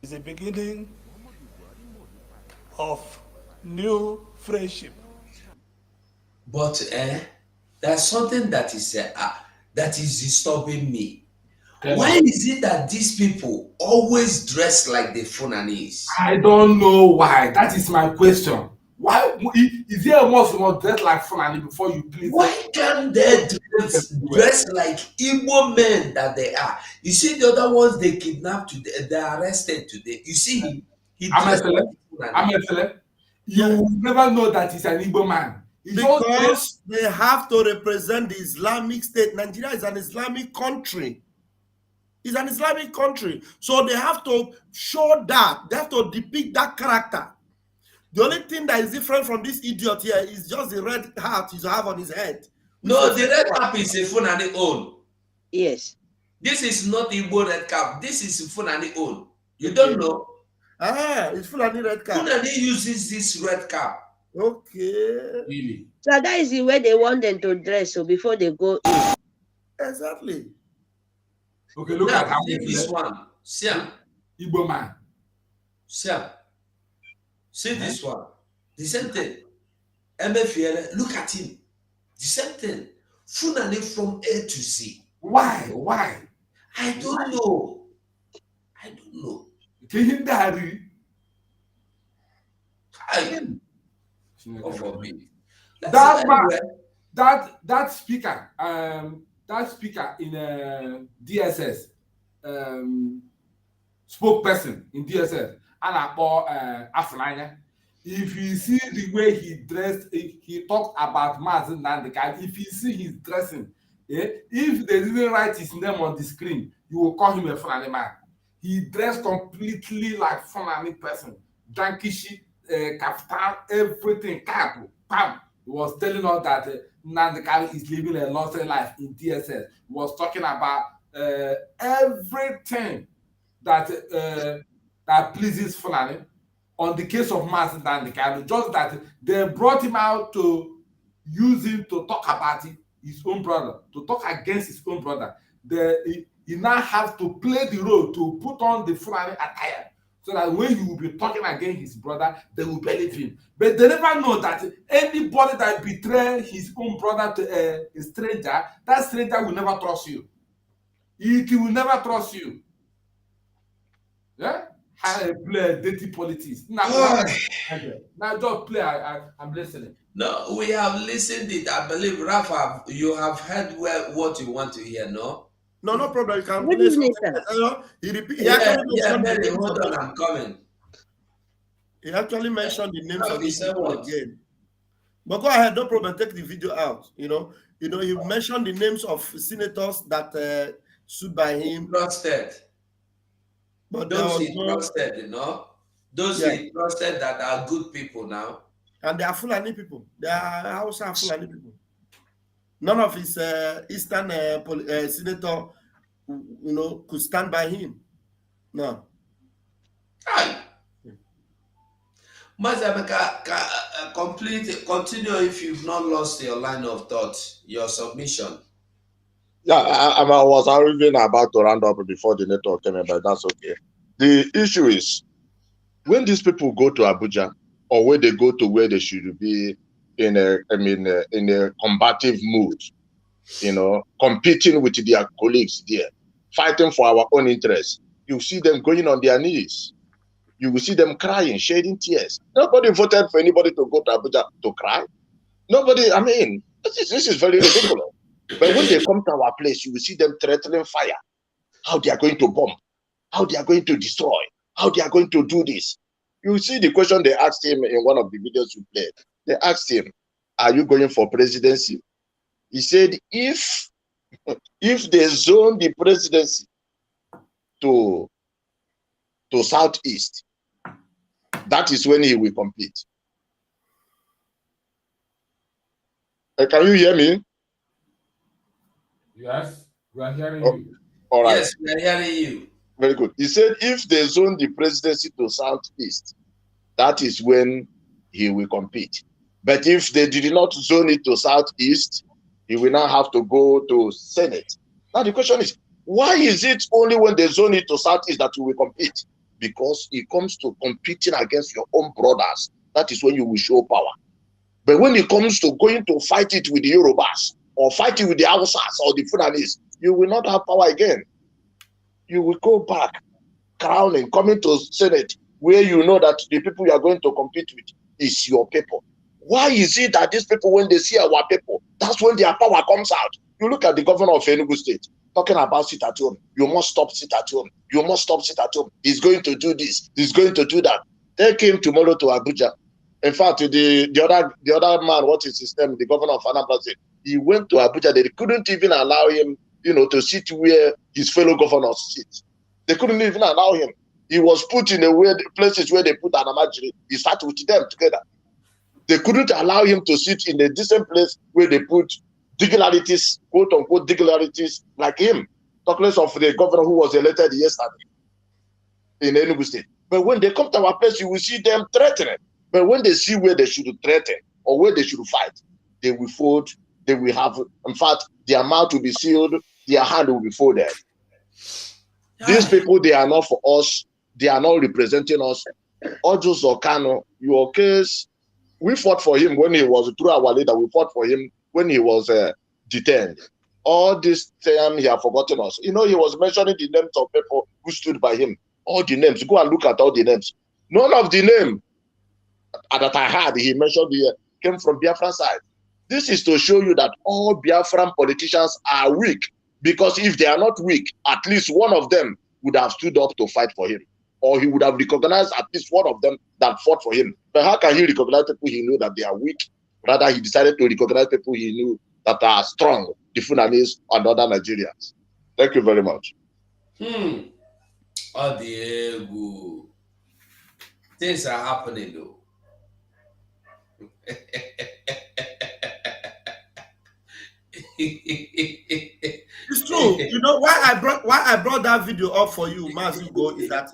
Speaker 4: is the beginning of new friendship.
Speaker 2: But there's something that is disturbing me. Why is it that these people always dress like the Funanis?
Speaker 3: I don't know why. That is my question. Why is there a Muslim dress like Fulani before you please?
Speaker 2: Why can't they dress like Igbo men that they are? You see the other ones they kidnapped today, they arrested today. You see him.
Speaker 3: You will never know that he's an Igbo man.
Speaker 1: Because they have to represent the Islamic State. Nigeria is an Islamic country. It's an Islamic country. So they have to show that. They have to depict that character. The only thing that is different from this idiot here is just the red hat he have on his head.
Speaker 2: No, the red cap is a Fulani own.
Speaker 12: Yes.
Speaker 2: This is not Igbo red cap. This is Fulani own. You don't know?
Speaker 1: Ah, it's Fulani red cap.
Speaker 2: Fulani uses this red cap.
Speaker 1: Okay.
Speaker 3: Really?
Speaker 12: So that is the way they want them to dress so before they go in.
Speaker 1: Exactly.
Speaker 3: Okay, look
Speaker 2: now,
Speaker 3: at how
Speaker 2: this one. See
Speaker 3: Igbo man.
Speaker 2: See this one. The same thing. MFL, look at him. The same thing. Fulani from A to Z.
Speaker 3: Why?
Speaker 2: I don't know. God forbid.
Speaker 3: That speaker in DSS, spokesperson in DSS, Afranya. If you see the way he dressed, he talked about Mazen Nandeka. If you see his dressing, if they didn't write his name on the screen, you will call him a Fulani man. He dressed completely like Fulani person. Jankishi, kaftan, everything, cap, pam. He was telling us that Nandeka is living a luxury life in DSS. He was talking about everything that pleases Fulani. On the case of Mazen Nandeka, just that they brought him out to use him to talk about his own brother, to talk against his own brother. He now has to play the role to put on the Fulani attire so that when he will be talking against his brother, they will believe him. But they never know that anybody that betrays his own brother to a stranger, that stranger will never trust you. He will never trust you. Yeah? I play dirty politics. Now just play. I'm listening.
Speaker 2: No, we have listened it. I believe, Rafa, you have heard what you want to hear, no?
Speaker 1: No problem. You can play something. He repeat.
Speaker 2: Hold on, I'm coming.
Speaker 1: He actually mentioned the names of these people again. But go ahead, no problem. Take the video out. You know, he mentioned the names of senators that stood by him.
Speaker 2: Trusted.
Speaker 1: But
Speaker 2: those he trusted, you know, those he trusted that are good people now.
Speaker 1: And they are Fulani people. They are Hausa Fulani people. None of his Eastern senator, you know, could stand by him. No.
Speaker 2: Mazabeka, continue if you've not lost your line of thought, your submission.
Speaker 10: Yeah, I was even about to round up before the network came in, but that's okay. The issue is when these people go to Abuja or when they go to where they should be in a combative mood, you know, competing with their colleagues there, fighting for our own interests, you see them going on their knees. You will see them crying, shedding tears. Nobody voted for anybody to go to Abuja to cry. Nobody, I mean, this is very ridiculous. But when they come to our place, you will see them threatening fire, how they are going to bomb, how they are going to destroy, how they are going to do this. You see the question they asked him in one of the videos you played. They asked him, are you going for presidency? He said, if they zone the presidency to Southeast, that is when he will compete. Can you hear me?
Speaker 3: Yes, we are hearing you.
Speaker 10: All right.
Speaker 2: Yes, we are hearing you.
Speaker 10: Very good. He said if they zone the presidency to Southeast, that is when he will compete. But if they did not zone it to Southeast, he will now have to go to Senate. Now the question is, why is it only when they zone it to Southeast that you will compete? Because it comes to competing against your own brothers. That is when you will show power. But when it comes to going to fight it with the Yorubas or fighting with the Hausas or the Fulanis, you will not have power again. You will go back, crowning, coming to Senate, where you know that the people you are going to compete with is your people. Why is it that these people, when they see our people, that's when their power comes out? You look at the governor of Enugu State, talking about sit at home. You must stop sit at home. You must stop sit at home. He's going to do this. He's going to do that. They came tomorrow to Abuja. In fact, the other man, what is his name? The governor of Anambra State, he went to Abuja. They couldn't even allow him, you know, to sit where his fellow governors sit. They couldn't even allow him. He was put in places where they put Anamajiri. He sat with them together. They couldn't allow him to sit in a decent place where they put dignitaries, quote unquote dignitaries like him. Talk less of the governor who was elected yesterday in Enugu State. But when they come to our place, you will see them threatening. But when they see where they should threaten or where they should fight, they will fold. They will have, in fact, their mouth will be sealed, their hand will be folded. These people, they are not for us. They are not representing us. Orji Uzor Kalu, your case, we fought for him when he was through our leader. We fought for him when he was detained. All this time, he has forgotten us. You know, he was mentioning the names of people who stood by him. All the names. Go and look at all the names. None of the names that I had, he mentioned here, came from Biafran side. This is to show you that all Biafran politicians are weak. Because if they are not weak, at least one of them would have stood up to fight for him. Or he would have recognized at least one of them that fought for him. But how can he recognize people he knew that they are weak? Rather, he decided to recognize people he knew that are strong, the Fulanese and other Nigerians. Thank you very much.
Speaker 2: Oh, Diego. Things are happening though.
Speaker 1: It's true. You know why I brought that video up for you, Mazugo, is that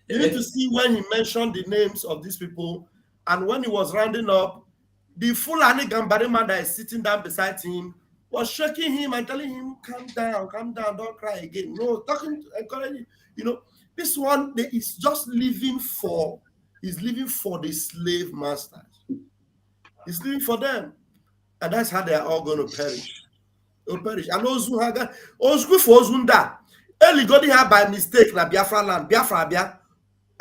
Speaker 1: you need to see when he mentioned the names of these people, and when he was rounding up, the Fulani Gambari man that is sitting down beside him was shaking him and telling him, calm down, don't cry again. No, talking to encouraging. You know, this one is just living for the slave masters. He's living for them. And that's how they are all going to perish. They'll perish. And Ozuhaga, for Ozunda, Eli got here by mistake na Biafra land, Biafra Abia.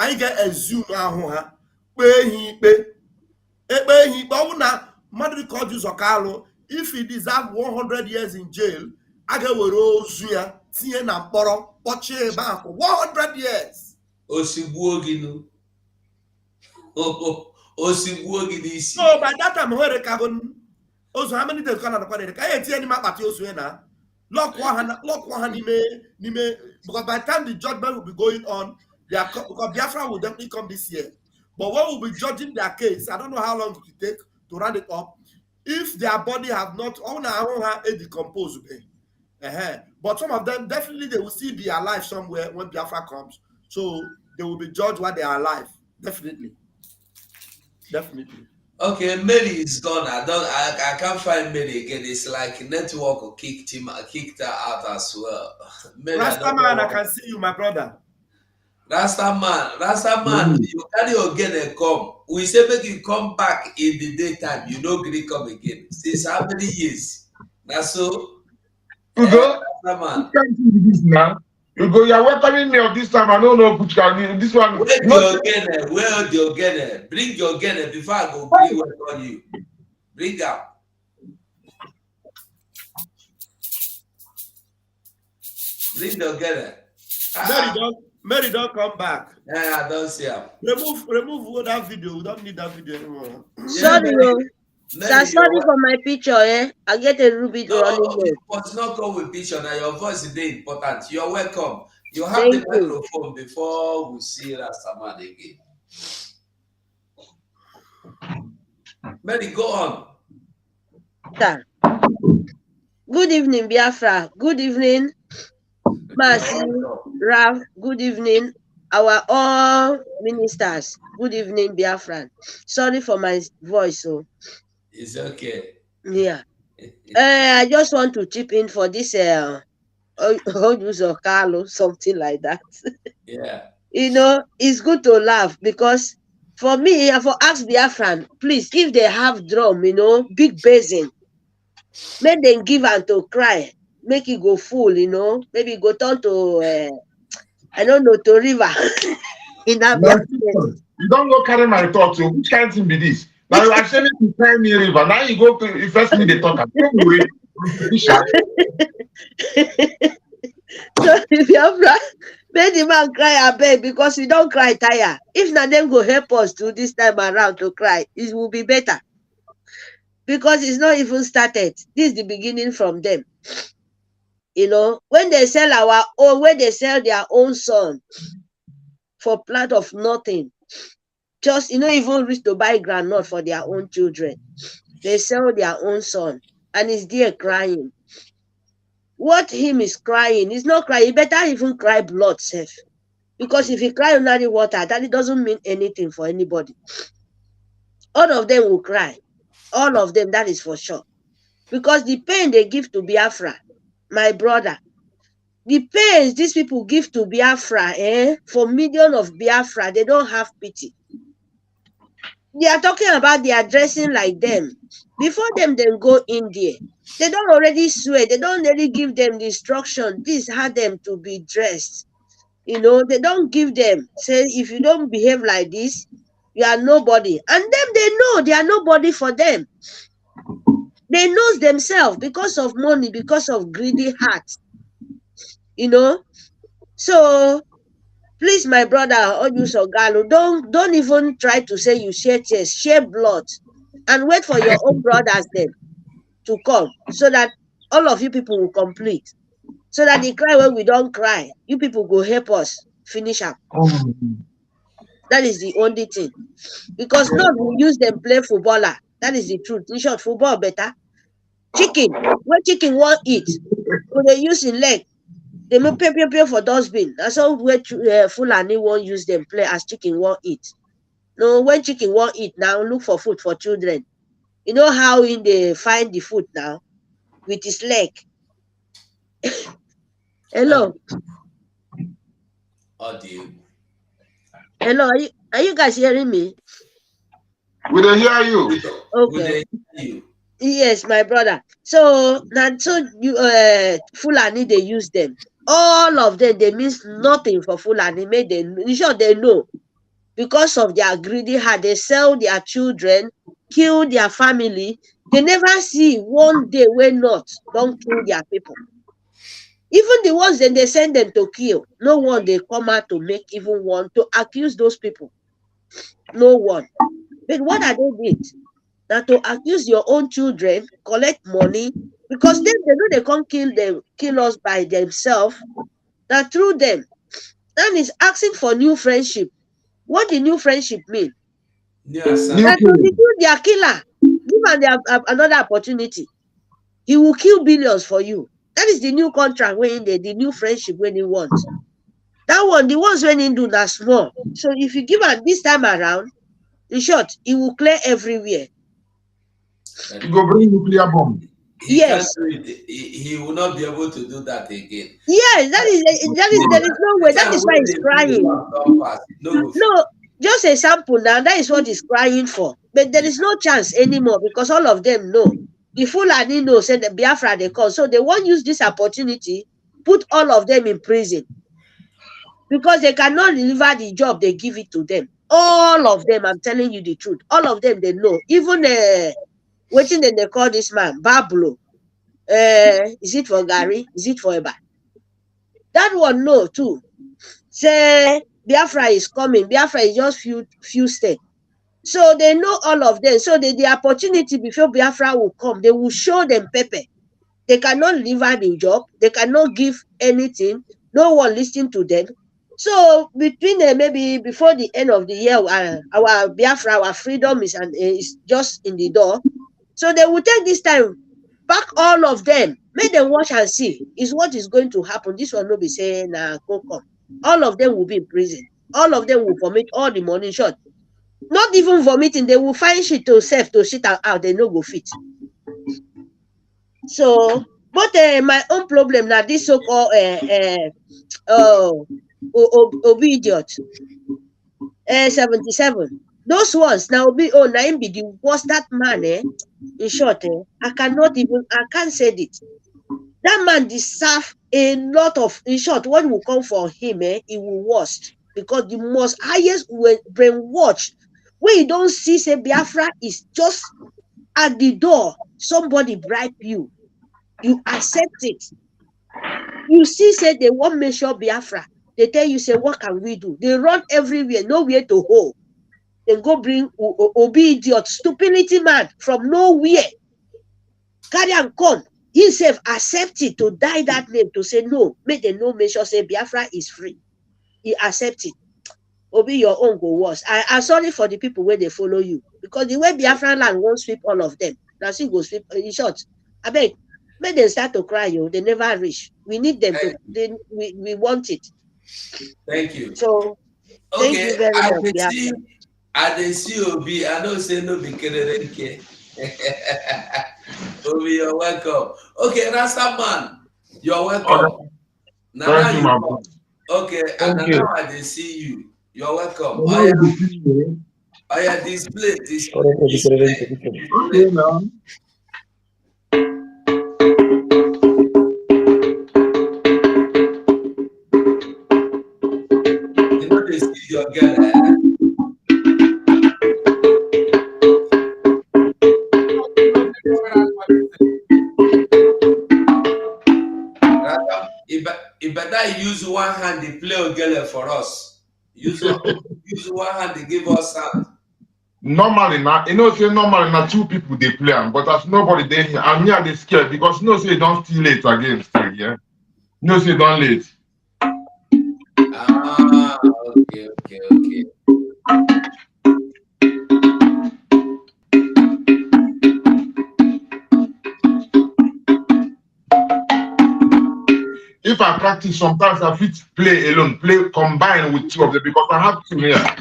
Speaker 1: I get a zoom ahụ Orji Uzor Kalu, if he deserves 100 years in jail, I get Ozuya, tinye na mkpọrọ, kpọchie ebe ahụ 100 years.
Speaker 2: Osigbuo gị nụ. Osigbuo gị n'isi.
Speaker 1: So by that time, Also, how many days can I put it? Can you tell me about your swena? Lock one nime, because by the time the judgment will be going on, because Biafra will definitely come this year. But what will be judging their case? I don't know how long it will take to round it up. If their body have not, decomposed, but some of them definitely they will still be alive somewhere when Biafra comes. So they will be judged while they are alive. Definitely.
Speaker 2: Okay, Mary is gone. I can't find Mary again. It's like network kicked her out as well. Mary,
Speaker 1: Rastaman, I can see you, my brother.
Speaker 2: Rastaman, you carry again and come. We say make you come back in the daytime. You know, Greek come again. Since how many years? That's so.
Speaker 13: You go. Rastaman. Now. You go. You're welcoming me of this time. I don't know which can this one.
Speaker 2: Where your gene? Bring your gene before I go bring work on you. Bring up. Bring your gene.
Speaker 1: Mary, don't come back.
Speaker 2: Yeah, I don't see him.
Speaker 1: Remove that video. We don't need that video anymore.
Speaker 12: Sorry, sorry for my picture, eh? I get a ruby running.
Speaker 2: But not come with picture. Now your voice is very important. You're welcome. You have the microphone before we see Rastaman again. Mary, go on.
Speaker 12: Sir. Good evening, Biafra. Good evening, Mercy, Rav. Good evening, our all ministers. Good evening, Biafran. Sorry for my voice. So.
Speaker 2: It's okay.
Speaker 12: Yeah. I just want to chip in for this Orji Uzor Kalu, something like that.
Speaker 2: Yeah.
Speaker 12: You know, it's good to laugh because for me, for ask Biafran, please, if they have drum, you know, big basin, make them give and to cry, make it go full, you know, maybe go turn to, I don't know, to river. In Abia.
Speaker 13: You don't go carry my thoughts. So which kind of thing be this? Now you are saying to tell me river. Now you go to first me the talk. Don't worry.
Speaker 12: So if you have make the man cry a bit because we don't cry tire. If not, them go help us to this time around to cry. It will be better. Because it's not even started. This is the beginning from them. You know, when they sell when they sell their own son for plant of nothing, just even reach to buy groundnut for their own children. They sell their own son and he's there crying. What him is crying? He's not crying. He better even cry blood safe. Because if he cry under the water, that it doesn't mean anything for anybody. All of them will cry. All of them, that is for sure. Because the pain they give to Biafra, my brother, the pains these people give to Biafra, for millions of Biafra, they don't have pity. They are talking about they are dressing like them. Before them go in there, they don't already swear. They don't really give them the instruction. This how them to be dressed. You know, they don't give them. Say, if you don't behave like this, you are nobody. And them, they know they are nobody for them. They know themselves because of money, because of greedy hearts. You know? So, please, my brother, Orji Uzor Kalu, don't even try to say you share tears, share blood, and wait for your own brothers then to come, so that all of you people will complete. So that they cry when we don't cry. You people go help us finish up. That is the only thing. Because not we use them play footballer. That is the truth. In short, football better. Chicken. When chicken won't eat, when they use in leg, they may pay for dustbin. That's all where Fulani won't use them play as chicken won't eat. No, when chicken won't eat now, look for food for children. You know how they find the food now? With his leg. Hello.
Speaker 2: Audio.
Speaker 12: Hello, are you guys hearing me?
Speaker 13: We don't hear you.
Speaker 12: Okay. Yes, my brother. So you Fulani, they use them. All of them, they means nothing for Fulani. In short, they know. Because of their greedy heart, they sell their children, kill their family. They never see one day when not don't kill their people. Even the ones then they send them to kill, no one they come out to make even one to accuse those people. No one. But what are they did? Now to accuse your own children, collect money, because they know they can't kill us by themselves. Now through them. Then is asking for new friendship. What the new friendship mean?
Speaker 2: Yes,
Speaker 12: that to kill their killer, give them another opportunity. He will kill billions for you. That is the new contract when the new friendship when he wants. That one, the ones when he do that small. So if you give him this time around, in short, he will clear everywhere.
Speaker 13: You go bring nuclear bomb.
Speaker 12: Yes.
Speaker 2: He will not be able to do that again.
Speaker 12: Yes, there is no way. That is why he's crying. No, just a sample now. That is what he's crying for. But there is no chance anymore because all of them know. The Fulani know, said the Biafra they call. So they won't use this opportunity, put all of them in prison. Because they cannot deliver the job they give it to them. All of them, I'm telling you the truth. All of them, they know. Even waiting then they call this man, Bablo. Is it for Gary? Is it for Eba? That one no too. Say Biafra is coming. Biafra is just few steps. So they know all of them. So the opportunity before Biafra will come, they will show them pepper. They cannot deliver the job. They cannot give anything. No one listening to them. So between maybe before the end of the year, our Biafra, our freedom is just in the door. So they will take this time, back all of them, make them watch and see is what is going to happen. This one will be saying, go come. All of them will be in prison. All of them will vomit all the money short. Not even vomiting, they will find shit to self to shit out. They no go fit. So, but my own problem now, this so-called idiot 77. Those ones now be now be the worst that man in short I can't say it. That man deserve a lot of, in short, what will come for him it will worst because the most highest brainwash when you don't see say Biafra is just at the door, somebody bribe you, you accept it. You see say they won't measure Biafra. They tell you, say, what can we do? They run everywhere, nowhere to hold. They go bring Obi idiot, stupidity man from nowhere. Carry and come. He self accept it to die that name to say no. Make the no measure say Biafra is free. He accept it. Obi your own go worse. I'm sorry for the people where they follow you. Because the way Biafra land won't sweep all of them. Now see go sweep in short. I beg, make them start to cry, they never reach. We need them to we want it.
Speaker 2: Thank you.
Speaker 12: So thank you very much.
Speaker 2: I didn't see Obi. I don't say no be Obi, you're welcome. Okay, Rasta man, you're welcome. Now you okay, and now I didn't see you. You're welcome. I am display.
Speaker 13: Okay, now.
Speaker 2: You know they see your girl. If better use one hand, they play a girl for us. Use one hand, they give us sound.
Speaker 13: Normally, now two people they play, but as nobody they here, and me they scared because say don't steal late again, still, yeah. Say don't late.
Speaker 2: Okay.
Speaker 13: If I practice, sometimes I fit play alone, play combine with two of them because I have two here.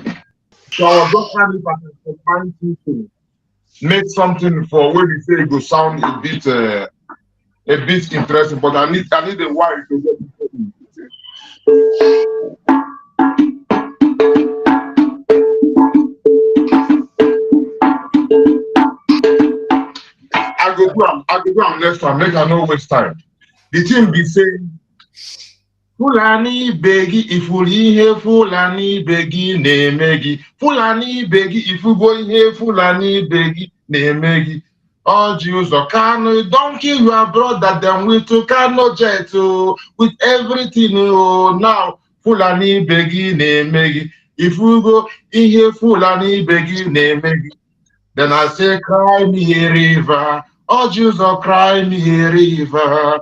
Speaker 13: So I was just trying if I can combine two to make something for where we say it go sound a bit interesting, but I need a while to get it. I go do am next time, make I no waste time. The thing be saying Fulani begi ifuli he Fulani begi nemegi. Fulani begi ifugo he Fulani begi nemegi. Orji Uzor Kalu, don't kill your brother, then we took no jet with everything now. Fulani begi nemegi. Ifugo he Fulani begi nemegi. Then I say, cry me a river. Orji Uzor, cry me a river.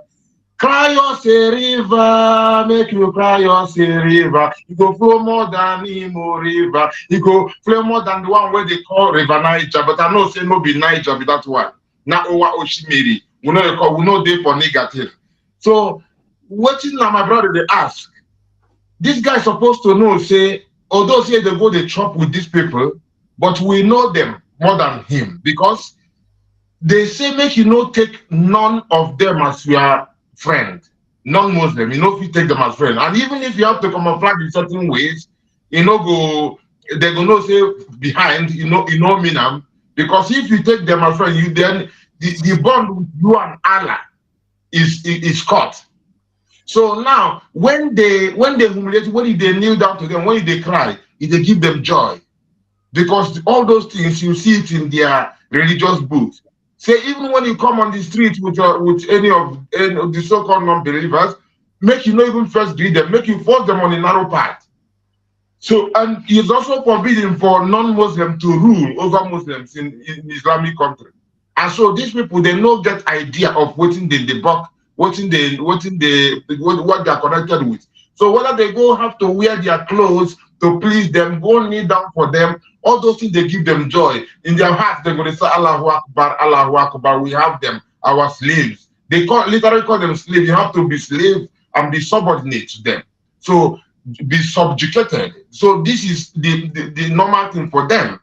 Speaker 13: Cry us a river, make you cry us a river. You go flow more than Imo River. You go flow more than the one where they call River Niger. But I know say no be Niger, be that one. Now Owa Oshimiri. We know they for negative. So what is now my brother they ask? This guy supposed to know, say, although say they go they chop with these people, but we know them more than him because they say make you not take none of them as your friend, non-Muslim, you know, if you take them as friend, and even if you have to camouflage in certain ways, you know, they're gonna say behind, you know, mean them, because if you take them as friend, you then the bond with you and Allah is cut. So now, when they humiliate, when they kneel down to them, when they cry, they give them joy, because all those things you see it in their religious books. Say even when you come on the street with any of the so-called non-believers, make you not even first greet them, make you force them on a narrow path. So, and it's also forbidden for non-Muslims to rule over Muslims in Islamic country. And so these people, they don't get idea of what they buck, what they are connected with. So whether they go have to wear their clothes to please them, go kneel down for them, all those things, they give them joy. In their hearts, they're going to say, Allahu Akbar, Allahu Akbar, we have them, our slaves. They literally call them slaves. You have to be slave and be subordinate to them. So be subjugated. So this is the normal thing for them.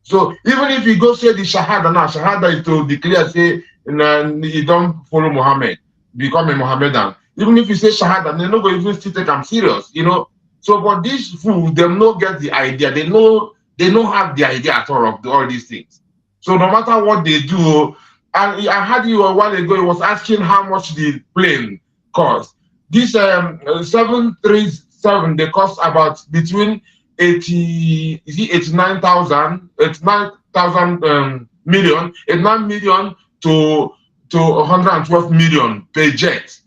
Speaker 13: So even if you go say the Shahada now, Shahada is to declare, say, you don't follow Muhammad, become a Mohammedan. Even if you say Shahada, they're not going to even still take them serious, you know. So for these fools, they don't get the idea. They don't have the idea at all of all these things. So no matter what they do, and I had you a while ago, I was asking how much the plane cost. This 737, they cost about between 89 million to 112 million per jet.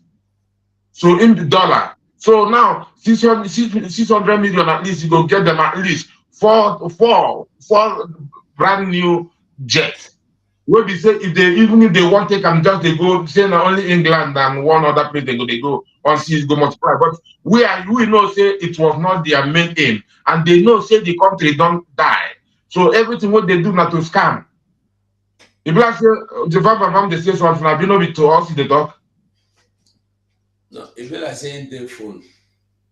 Speaker 13: So in the dollar. So now 600 million at least, you go get them at least four brand new jets. Where they say if they want to take them, just they go say not only England and one other place they go on seas go multiply. But we know say it was not their main aim, and they know say the country don't die. So everything what they do not to scam. If I say the Biafra they say something, I be no be to us in the talk.
Speaker 2: No, if you are saying the phone.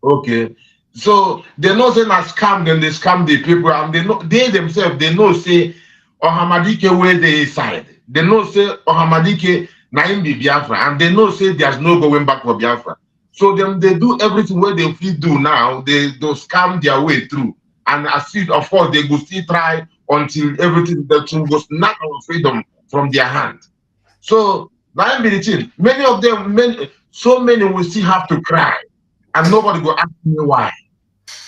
Speaker 13: Okay. So they know say na scam, then they scam the people, and they themselves they know say Ohamadike where they side. They know say Ohamadike na him be Biafra, and they know say there's no going back for Biafra. So them they do everything where they feel do now, they scam their way through. And as if, of course, they go still try until everything that goes snatch our freedom from their hand. So now be the thing. Many of them, so many will still have to cry, and nobody go ask me why.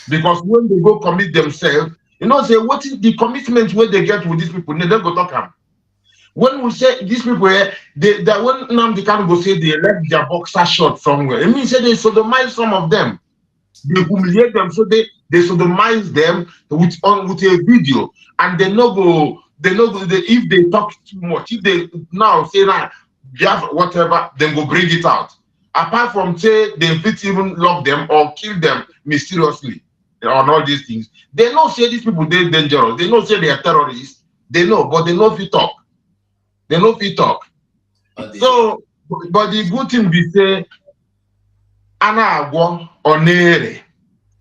Speaker 13: Because when they go commit themselves, you know, say what is the commitment where they get with these people? They don't go talk them. When we say these people, when Nnamdi Kanu go say they left their boxer short somewhere, it means say they sodomize some of them, they humiliate them, so they sodomize them with a video, and they if they talk too much, if they now say that whatever, then go bring it out. Apart from say they fit even lock them or kill them mysteriously on all these things, they know say these people they're dangerous. They know say they are terrorists. They know, but they know if you talk. They know if you talk. So, but the good thing we say, Ana Agwo Onere,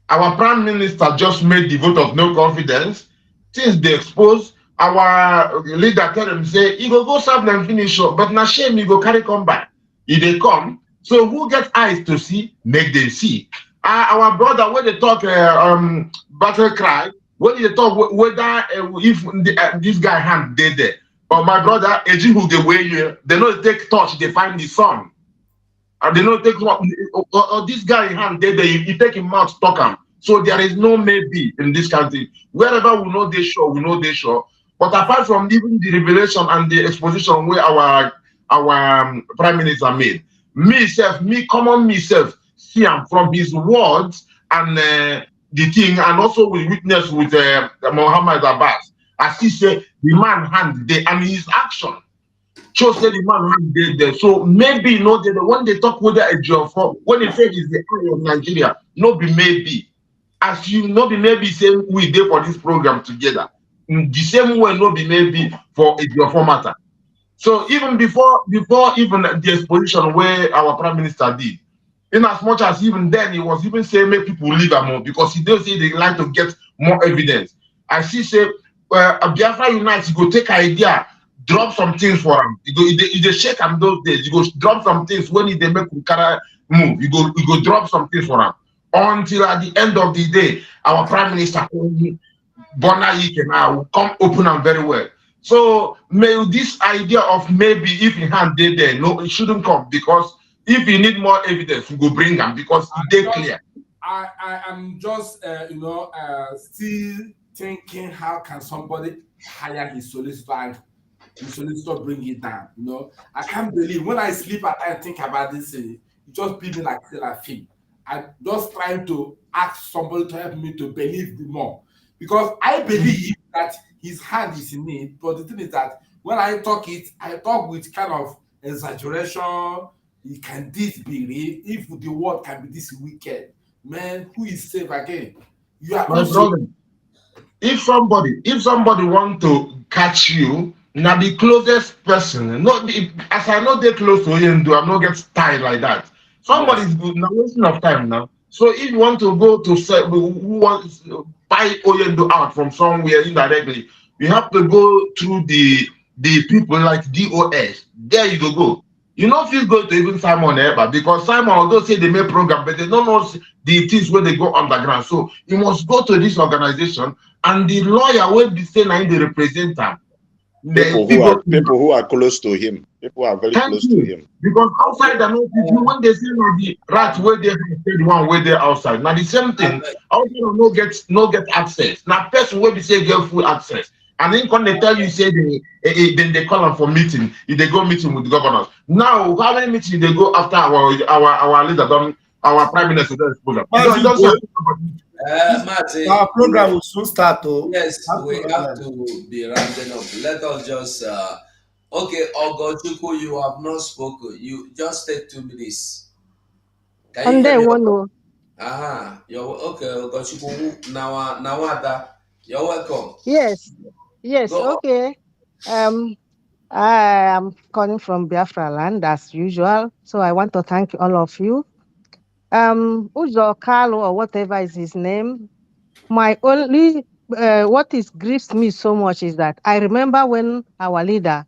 Speaker 13: our Prime Minister just made the vote of no confidence. Since they exposed, our leader tell him say he go serve them finish up, but na shame he go carry come back. If they come, so who gets eyes to see, make them see. Our brother, when they talk battle cry, when they talk whether if this guy hand dead there, or my brother Ejihu the way here, they know take touch, they find the sun, and they know take or this guy hand dead there, he take him mouth talk him. So there is no maybe in this country. Wherever we know they show, we know they show. But apart from even the revelation and the exposition where our Prime Minister made, common myself, see him from his words and the thing, and also we witness with Muhammad Abbas. As he said, the man hand there, and his action shows that the man hand there. So maybe, you know, when they talk with a job for, when they say it's the eye of Nigeria, no be maybe. As you know, be maybe same we did for this program together. In the same way, no be maybe for a job matter. So even before even the exposition where our prime minister did, in as much as even then he was even saying make people leave more because he does say they like to get more evidence. I see say Biafra Unite, you go take idea, drop some things for him. You go shake him those days. You go drop some things when they make Ukara move. You go drop some things for him. Until at the end of the day, our prime minister Bona Ike now will come open and very well. So may this idea of maybe if he hand there, no, it shouldn't come, because if you need more evidence, we go bring them because it's clear.
Speaker 3: I am just still thinking, how can somebody hire his solicitor and his solicitor bring it down? You know, I can't believe when I sleep at night and think about this. It just be me like a film. I'm just trying to ask somebody to help me to believe more, because I believe that his hand is in it. But the thing is that when I talk with kind of exaggeration. Can this be real? If the world can be this wicked, man, who is safe again? You are
Speaker 13: my brother. If somebody want to catch you, now the closest person, not as I know they're close to Onyendu, I'm not get tired like that. Somebody's good now, wasting of time now. So if you want to go to say who wants buy Onyendu out from somewhere indirectly, you have to go through the people like DOS. There you go. You know, if you go to even Simon Eber, because Simon, although say they make program, but they don't know the things where they go underground. So you must go to this organization, and the lawyer will be saying they represent them.
Speaker 10: People who are close to him. People are very close to him.
Speaker 13: Because outside, I know people, when they say the right where they have the one where they're outside. Now the same thing, outside no get access. Now person will be say get full access. And then when they tell you, say then they call them for meeting. If they go meeting with the governors. Now, how many meetings they go after our leader done, our prime minister does program?
Speaker 2: Martin,
Speaker 1: our program will soon start.
Speaker 2: Yes, we have to be rounding up. Let us just okay, Ogochukwu, you have not spoken. You just take 2 minutes. Can you hear me? You're okay, Ogochukwu. Nawada, you're welcome.
Speaker 14: Yes, okay. I am calling from Biafra land as usual. So I want to thank all of you. Uzor Kalu, or whatever is his name. My only what grieves me so much is that I remember when our leader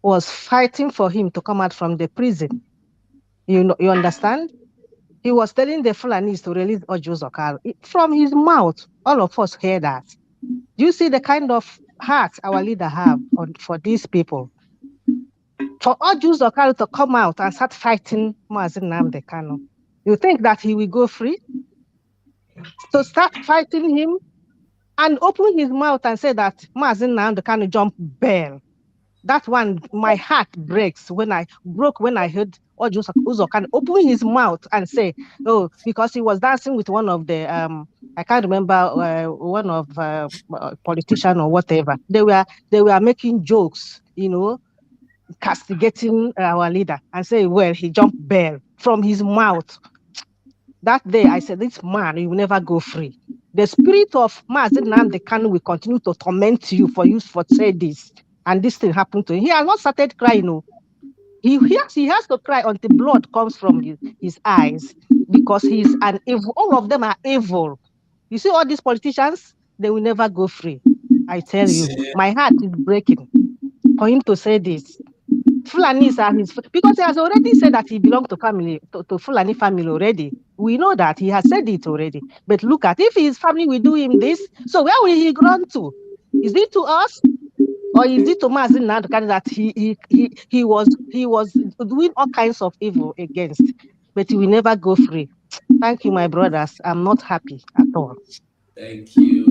Speaker 14: was fighting for him to come out from the prison. You understand? He was telling the Fulanis to release Orji Uzor Kalu. From his mouth, all of us heard that. Do you see the kind of heart our leader have for these people? For Orji Uzor Kalu to come out and start fighting Mazi Nnamdi Kanu, you think that he will go free? So start fighting him and open his mouth and say that Mazi Nnamdi Kanu jump bail. That one, my heart breaks when I heard Orji Uzor Kalu open his mouth and say, oh, because he was dancing with one of the I can't remember one of politician or whatever. They were making jokes, castigating our leader and say, well, he jumped bail from his mouth. That day I said, this man, he will never go free. The spirit of Mazi Nnamdi Kanu will continue to torment you for say this. And this thing happened to him. He has not started crying. No. He has to cry until blood comes from his eyes, because he's an evil. All of them are evil. You see all these politicians, they will never go free. I tell you, my heart is breaking for him to say this. Fulanis are his, because he has already said that he belongs to Fulani family already. We know that he has said it already. But look at, if his family will do him this, so where will he run to? Is it to us? Or is it to Mazi Nnamdi Kanu that he was doing all kinds of evil against, but he will never go free? Thank you, my brothers. I'm not happy at all.
Speaker 2: Thank you.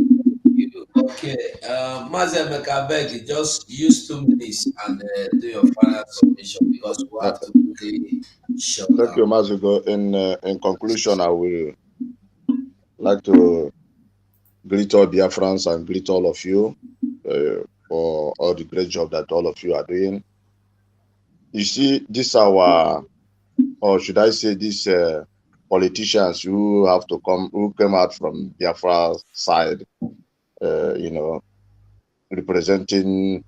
Speaker 2: Okay, Mazi Emeka, beg, just use 2 minutes and do your final submission, because we have to quickly shut down.
Speaker 10: Thank you, Mazigo. In conclusion, I will like to greet all Biafrans and greet all of you. for all the great job that all of you are doing. You see, this our, or should I say, these politicians who came out from Biafra side, representing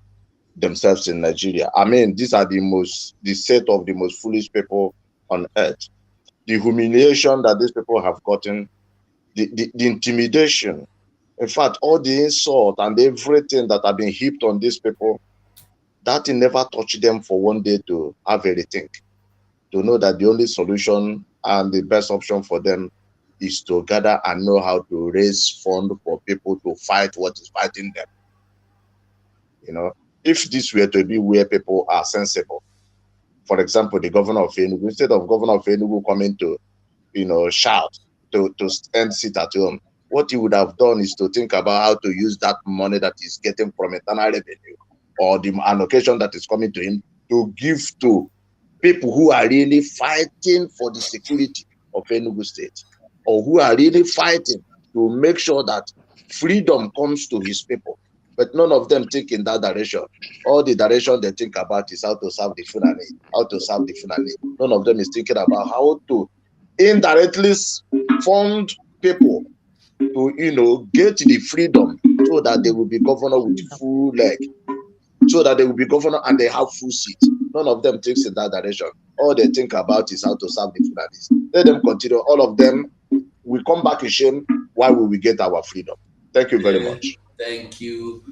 Speaker 10: themselves in Nigeria. I mean, these are the set of the most foolish people on earth. The humiliation that these people have gotten, the intimidation, in fact, all the insult and everything that have been heaped on these people, that never touched them for one day to have a rethink, to know that the only solution and the best option for them is to gather and know how to raise funds for people to fight what is fighting them. If this were to be where people are sensible, for example, the governor of Enugu, instead of governor of Enugu coming to, shout, to end sit at home, what he would have done is to think about how to use that money that he's getting from internal revenue or the allocation that is coming to him to give to people who are really fighting for the security of Enugu State, or who are really fighting to make sure that freedom comes to his people. But none of them think in that direction. All the direction they think about is how to serve the Fulani, how to serve the Fulani. None of them is thinking about how to indirectly fund people to, get the freedom so that they will be governor with full leg, so that they will be governor and they have full seat. None of them thinks in that direction. All they think about is how to serve the Fulanis. Let them continue. All of them will come back in shame. Why will we get our freedom? Thank you very much.
Speaker 2: Thank you.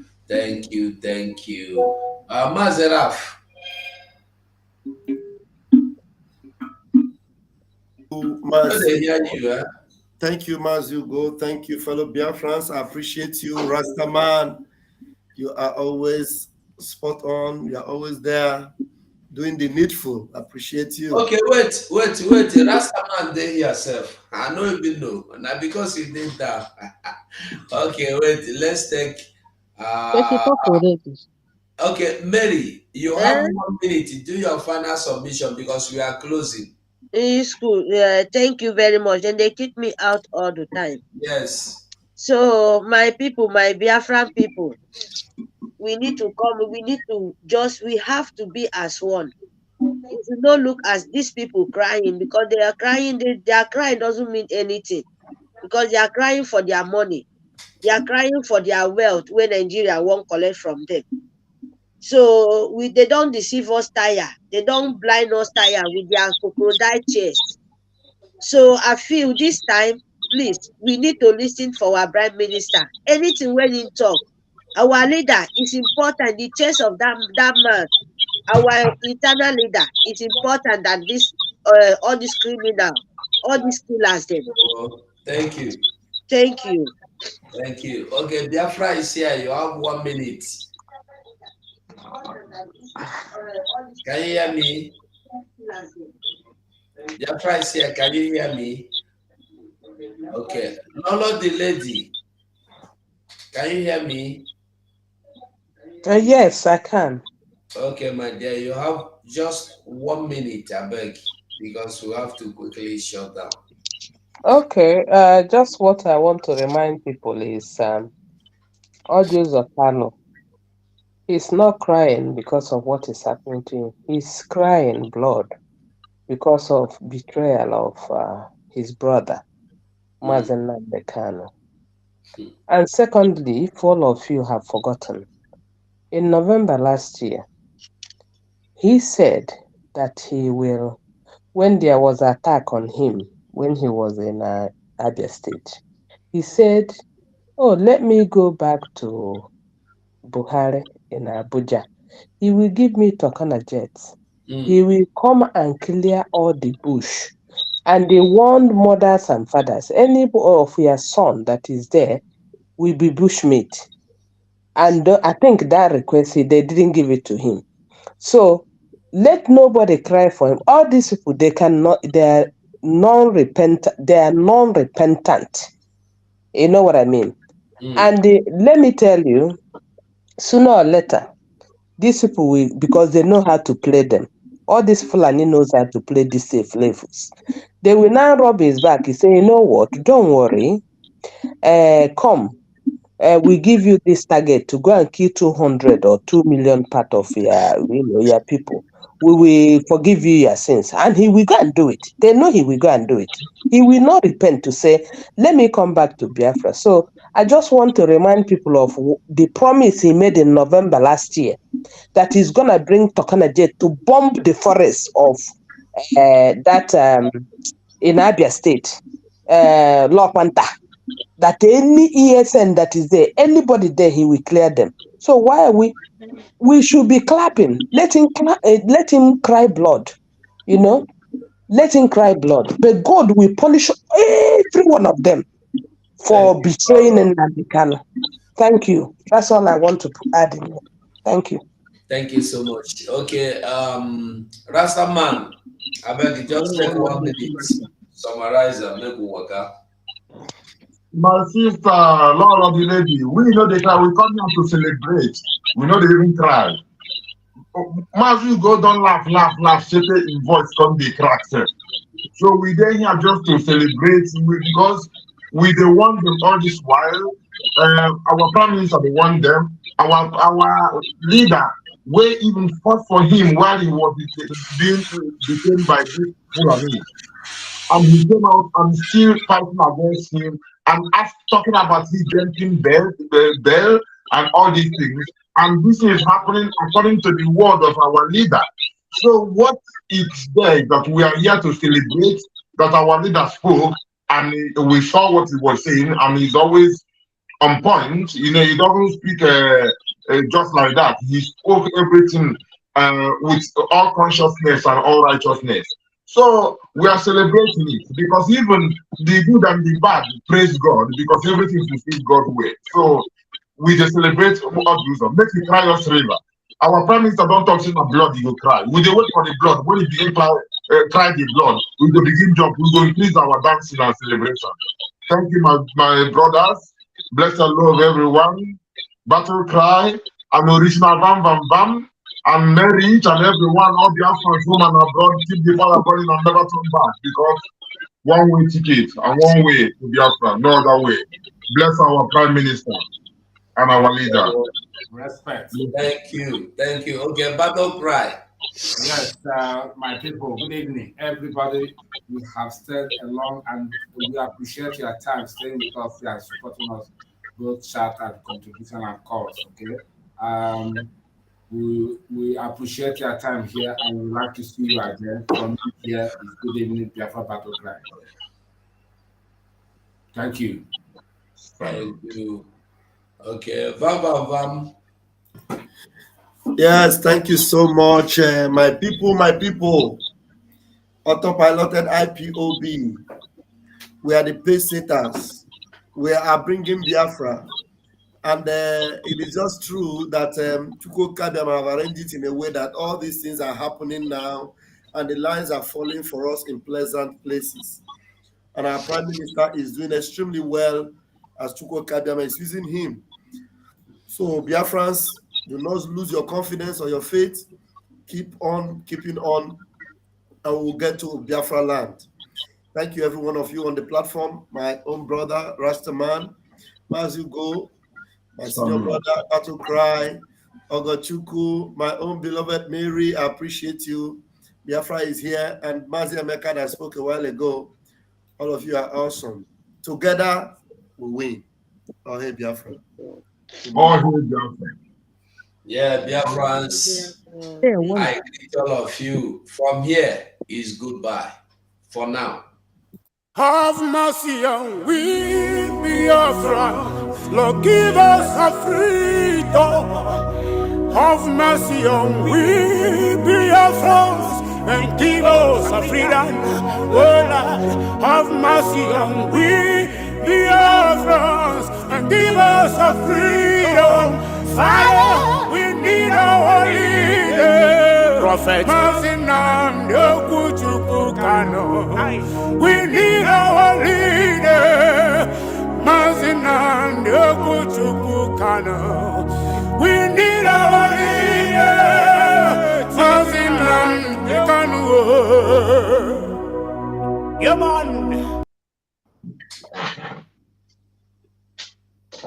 Speaker 2: Mazeraf.
Speaker 1: Thank you, Mazugo. Thank you, fellow Biafrans. I appreciate you, Rastaman. You are always spot on. You are always there doing the needful. I appreciate you.
Speaker 2: Okay, wait. Rastaman there yourself. I don't even know. Now because you did that. Okay, wait. Let's take. Okay, Mary, you have 1 minute to do your final submission because we are closing.
Speaker 12: It's cool. Thank you very much. And they kick me out all the time.
Speaker 2: Yes.
Speaker 12: So my people, my Biafran people, we need to come. We have to be as one. If you don't look at these people crying because they are crying, their crying doesn't mean anything because they are crying for their money. They are crying for their wealth when Nigeria won't collect from them. So they don't deceive us tire. They don't blind us tire with their crocodile chest. So I feel this time, please, we need to listen for our Prime Minister. Anything when he talk, our leader is important. The chest of that man, our internal leader is important than this all these criminals, all these killers them.
Speaker 2: Thank you.
Speaker 12: Thank you.
Speaker 2: Thank you. Okay, Biafra is here. You have 1 minute. Can you hear me? Biafra is here. Can you hear me? Okay. Lolo the lady. Can you hear me?
Speaker 15: Yes, I can.
Speaker 2: Okay, my dear. You have just 1 minute, I beg, because we have to quickly shut down.
Speaker 15: Okay. Just what I want to remind people is Orji Uzor Kalu. He's not crying because of what is happening to him. He's crying blood because of betrayal of his brother, Mazen Nnamdi Kanu. And secondly, if all of you have forgotten, in November last year, he said that he will, when there was an attack on him, when he was in Abia State, he said, oh, let me go back to Buhari in Abuja. He will give me Turkana jets. He will come and clear all the bush. And they warned mothers and fathers, any of your son that is there will be bushmeat. And I think that request, they didn't give it to him. So let nobody cry for him. All these people, they are non-repentant. You know what I mean? And let me tell you, sooner or later, these people will, because they know how to play them. All these Fulani knows how to play these safe levels. They will now rub his back. He say, you know what? Don't worry. Come. we give you this target to go and kill 200 or 2 million part of your people. We will forgive you your sins. And he will go and do it. They know he will go and do it. He will not repent to say, let me come back to Biafra. So I just want to remind people of the promise he made in November last year, that he's going to bring Tokana Jet to bomb the forest of in Abia State, Lokwanta. That any ESN that is there, anybody there, he will clear them. So why are we should be clapping? Let him cry blood, let him cry blood. But God will punish every one of them for betraying Nnamdi Kanu. Thank you. That's all I want to add in here. Thank you.
Speaker 2: Thank you so much. Okay, Rastaman, I beg you just take 1 minute, summarize and make work.
Speaker 13: My sister, Lord of the lady, we know they cry. We come here to celebrate. We know they even cry. Mazu go don't laugh, shake in voice, come the crack. So we there here just to celebrate because we the one them all this while. Our prime minister the one them. Our leader, we even fought for him while he was being detained by this Fulani. And he came out and still fighting against him and talking about his drinking bell and all these things. And this is happening according to the word of our leader. So what it's there that we are here to celebrate that our leader spoke and we saw what he was saying, and he's always on point. He doesn't speak just like that. He spoke everything with all consciousness and all righteousness. So we are celebrating it because even the good and the bad praise God because everything is in God's way. So we just celebrate Orji Uzor. Make it cry us river. Our prime minister don't talk about blood, he will cry. We dey wait for the blood. When he begin cry the blood, we will begin jump. We will increase our dancing and celebration. Thank you, my brothers. Bless the Lord, everyone. Battle cry and original bam bam bam. And marry each and every one, all Biafrans, women abroad, keep the fire burning and never turn back because one way ticket and one way to Biafra, no other way. Bless our Prime Minister and our leader.
Speaker 3: Respect.
Speaker 2: Thank you. Okay, battle cry.
Speaker 3: Yes, my people, good evening. Everybody, you have stayed along and we appreciate your time staying with us here and supporting us, both chat and contribution and calls, okay? We appreciate your time here and we'd like to see you again. From here is Good Evening Biafra Battle Cry. Thank you.
Speaker 2: Thank you. Okay, Vam.
Speaker 1: Yes, thank you so much, my people. Autopiloted IPOB. We are the pace setters. We are bringing Biafra. And it is just true that Chukwu Kadiam have arranged it in a way that all these things are happening now and the lines are falling for us in pleasant places. And our Prime Minister is doing extremely well as Chukwu Kadiam is using him. So Biafrans, do not lose your confidence or your faith. Keep on keeping on and we'll get to Biafra land. Thank you, every one of you on the platform. My own brother, Rastaman, Mazugo, my senior brother, Battle Cry, Ogochukwu, my own beloved Mary, I appreciate you. Biafra is here, and Mazi Emeka that spoke a while ago. All of you are awesome. Together, we win. Oh, hey, Biafra.
Speaker 13: Oh, hey, Biafra.
Speaker 2: Yeah, Biafrans, I greet all of you. From here is goodbye. For now.
Speaker 9: Have mercy on we, Biafra. Lord, give us a freedom. Have mercy on we, Biafrans, and give us a freedom. Oh Lord, have mercy on we, Biafrans, and give us a freedom. Father, we need our leader. Prophet, we need our leader. We need our leader. Come on.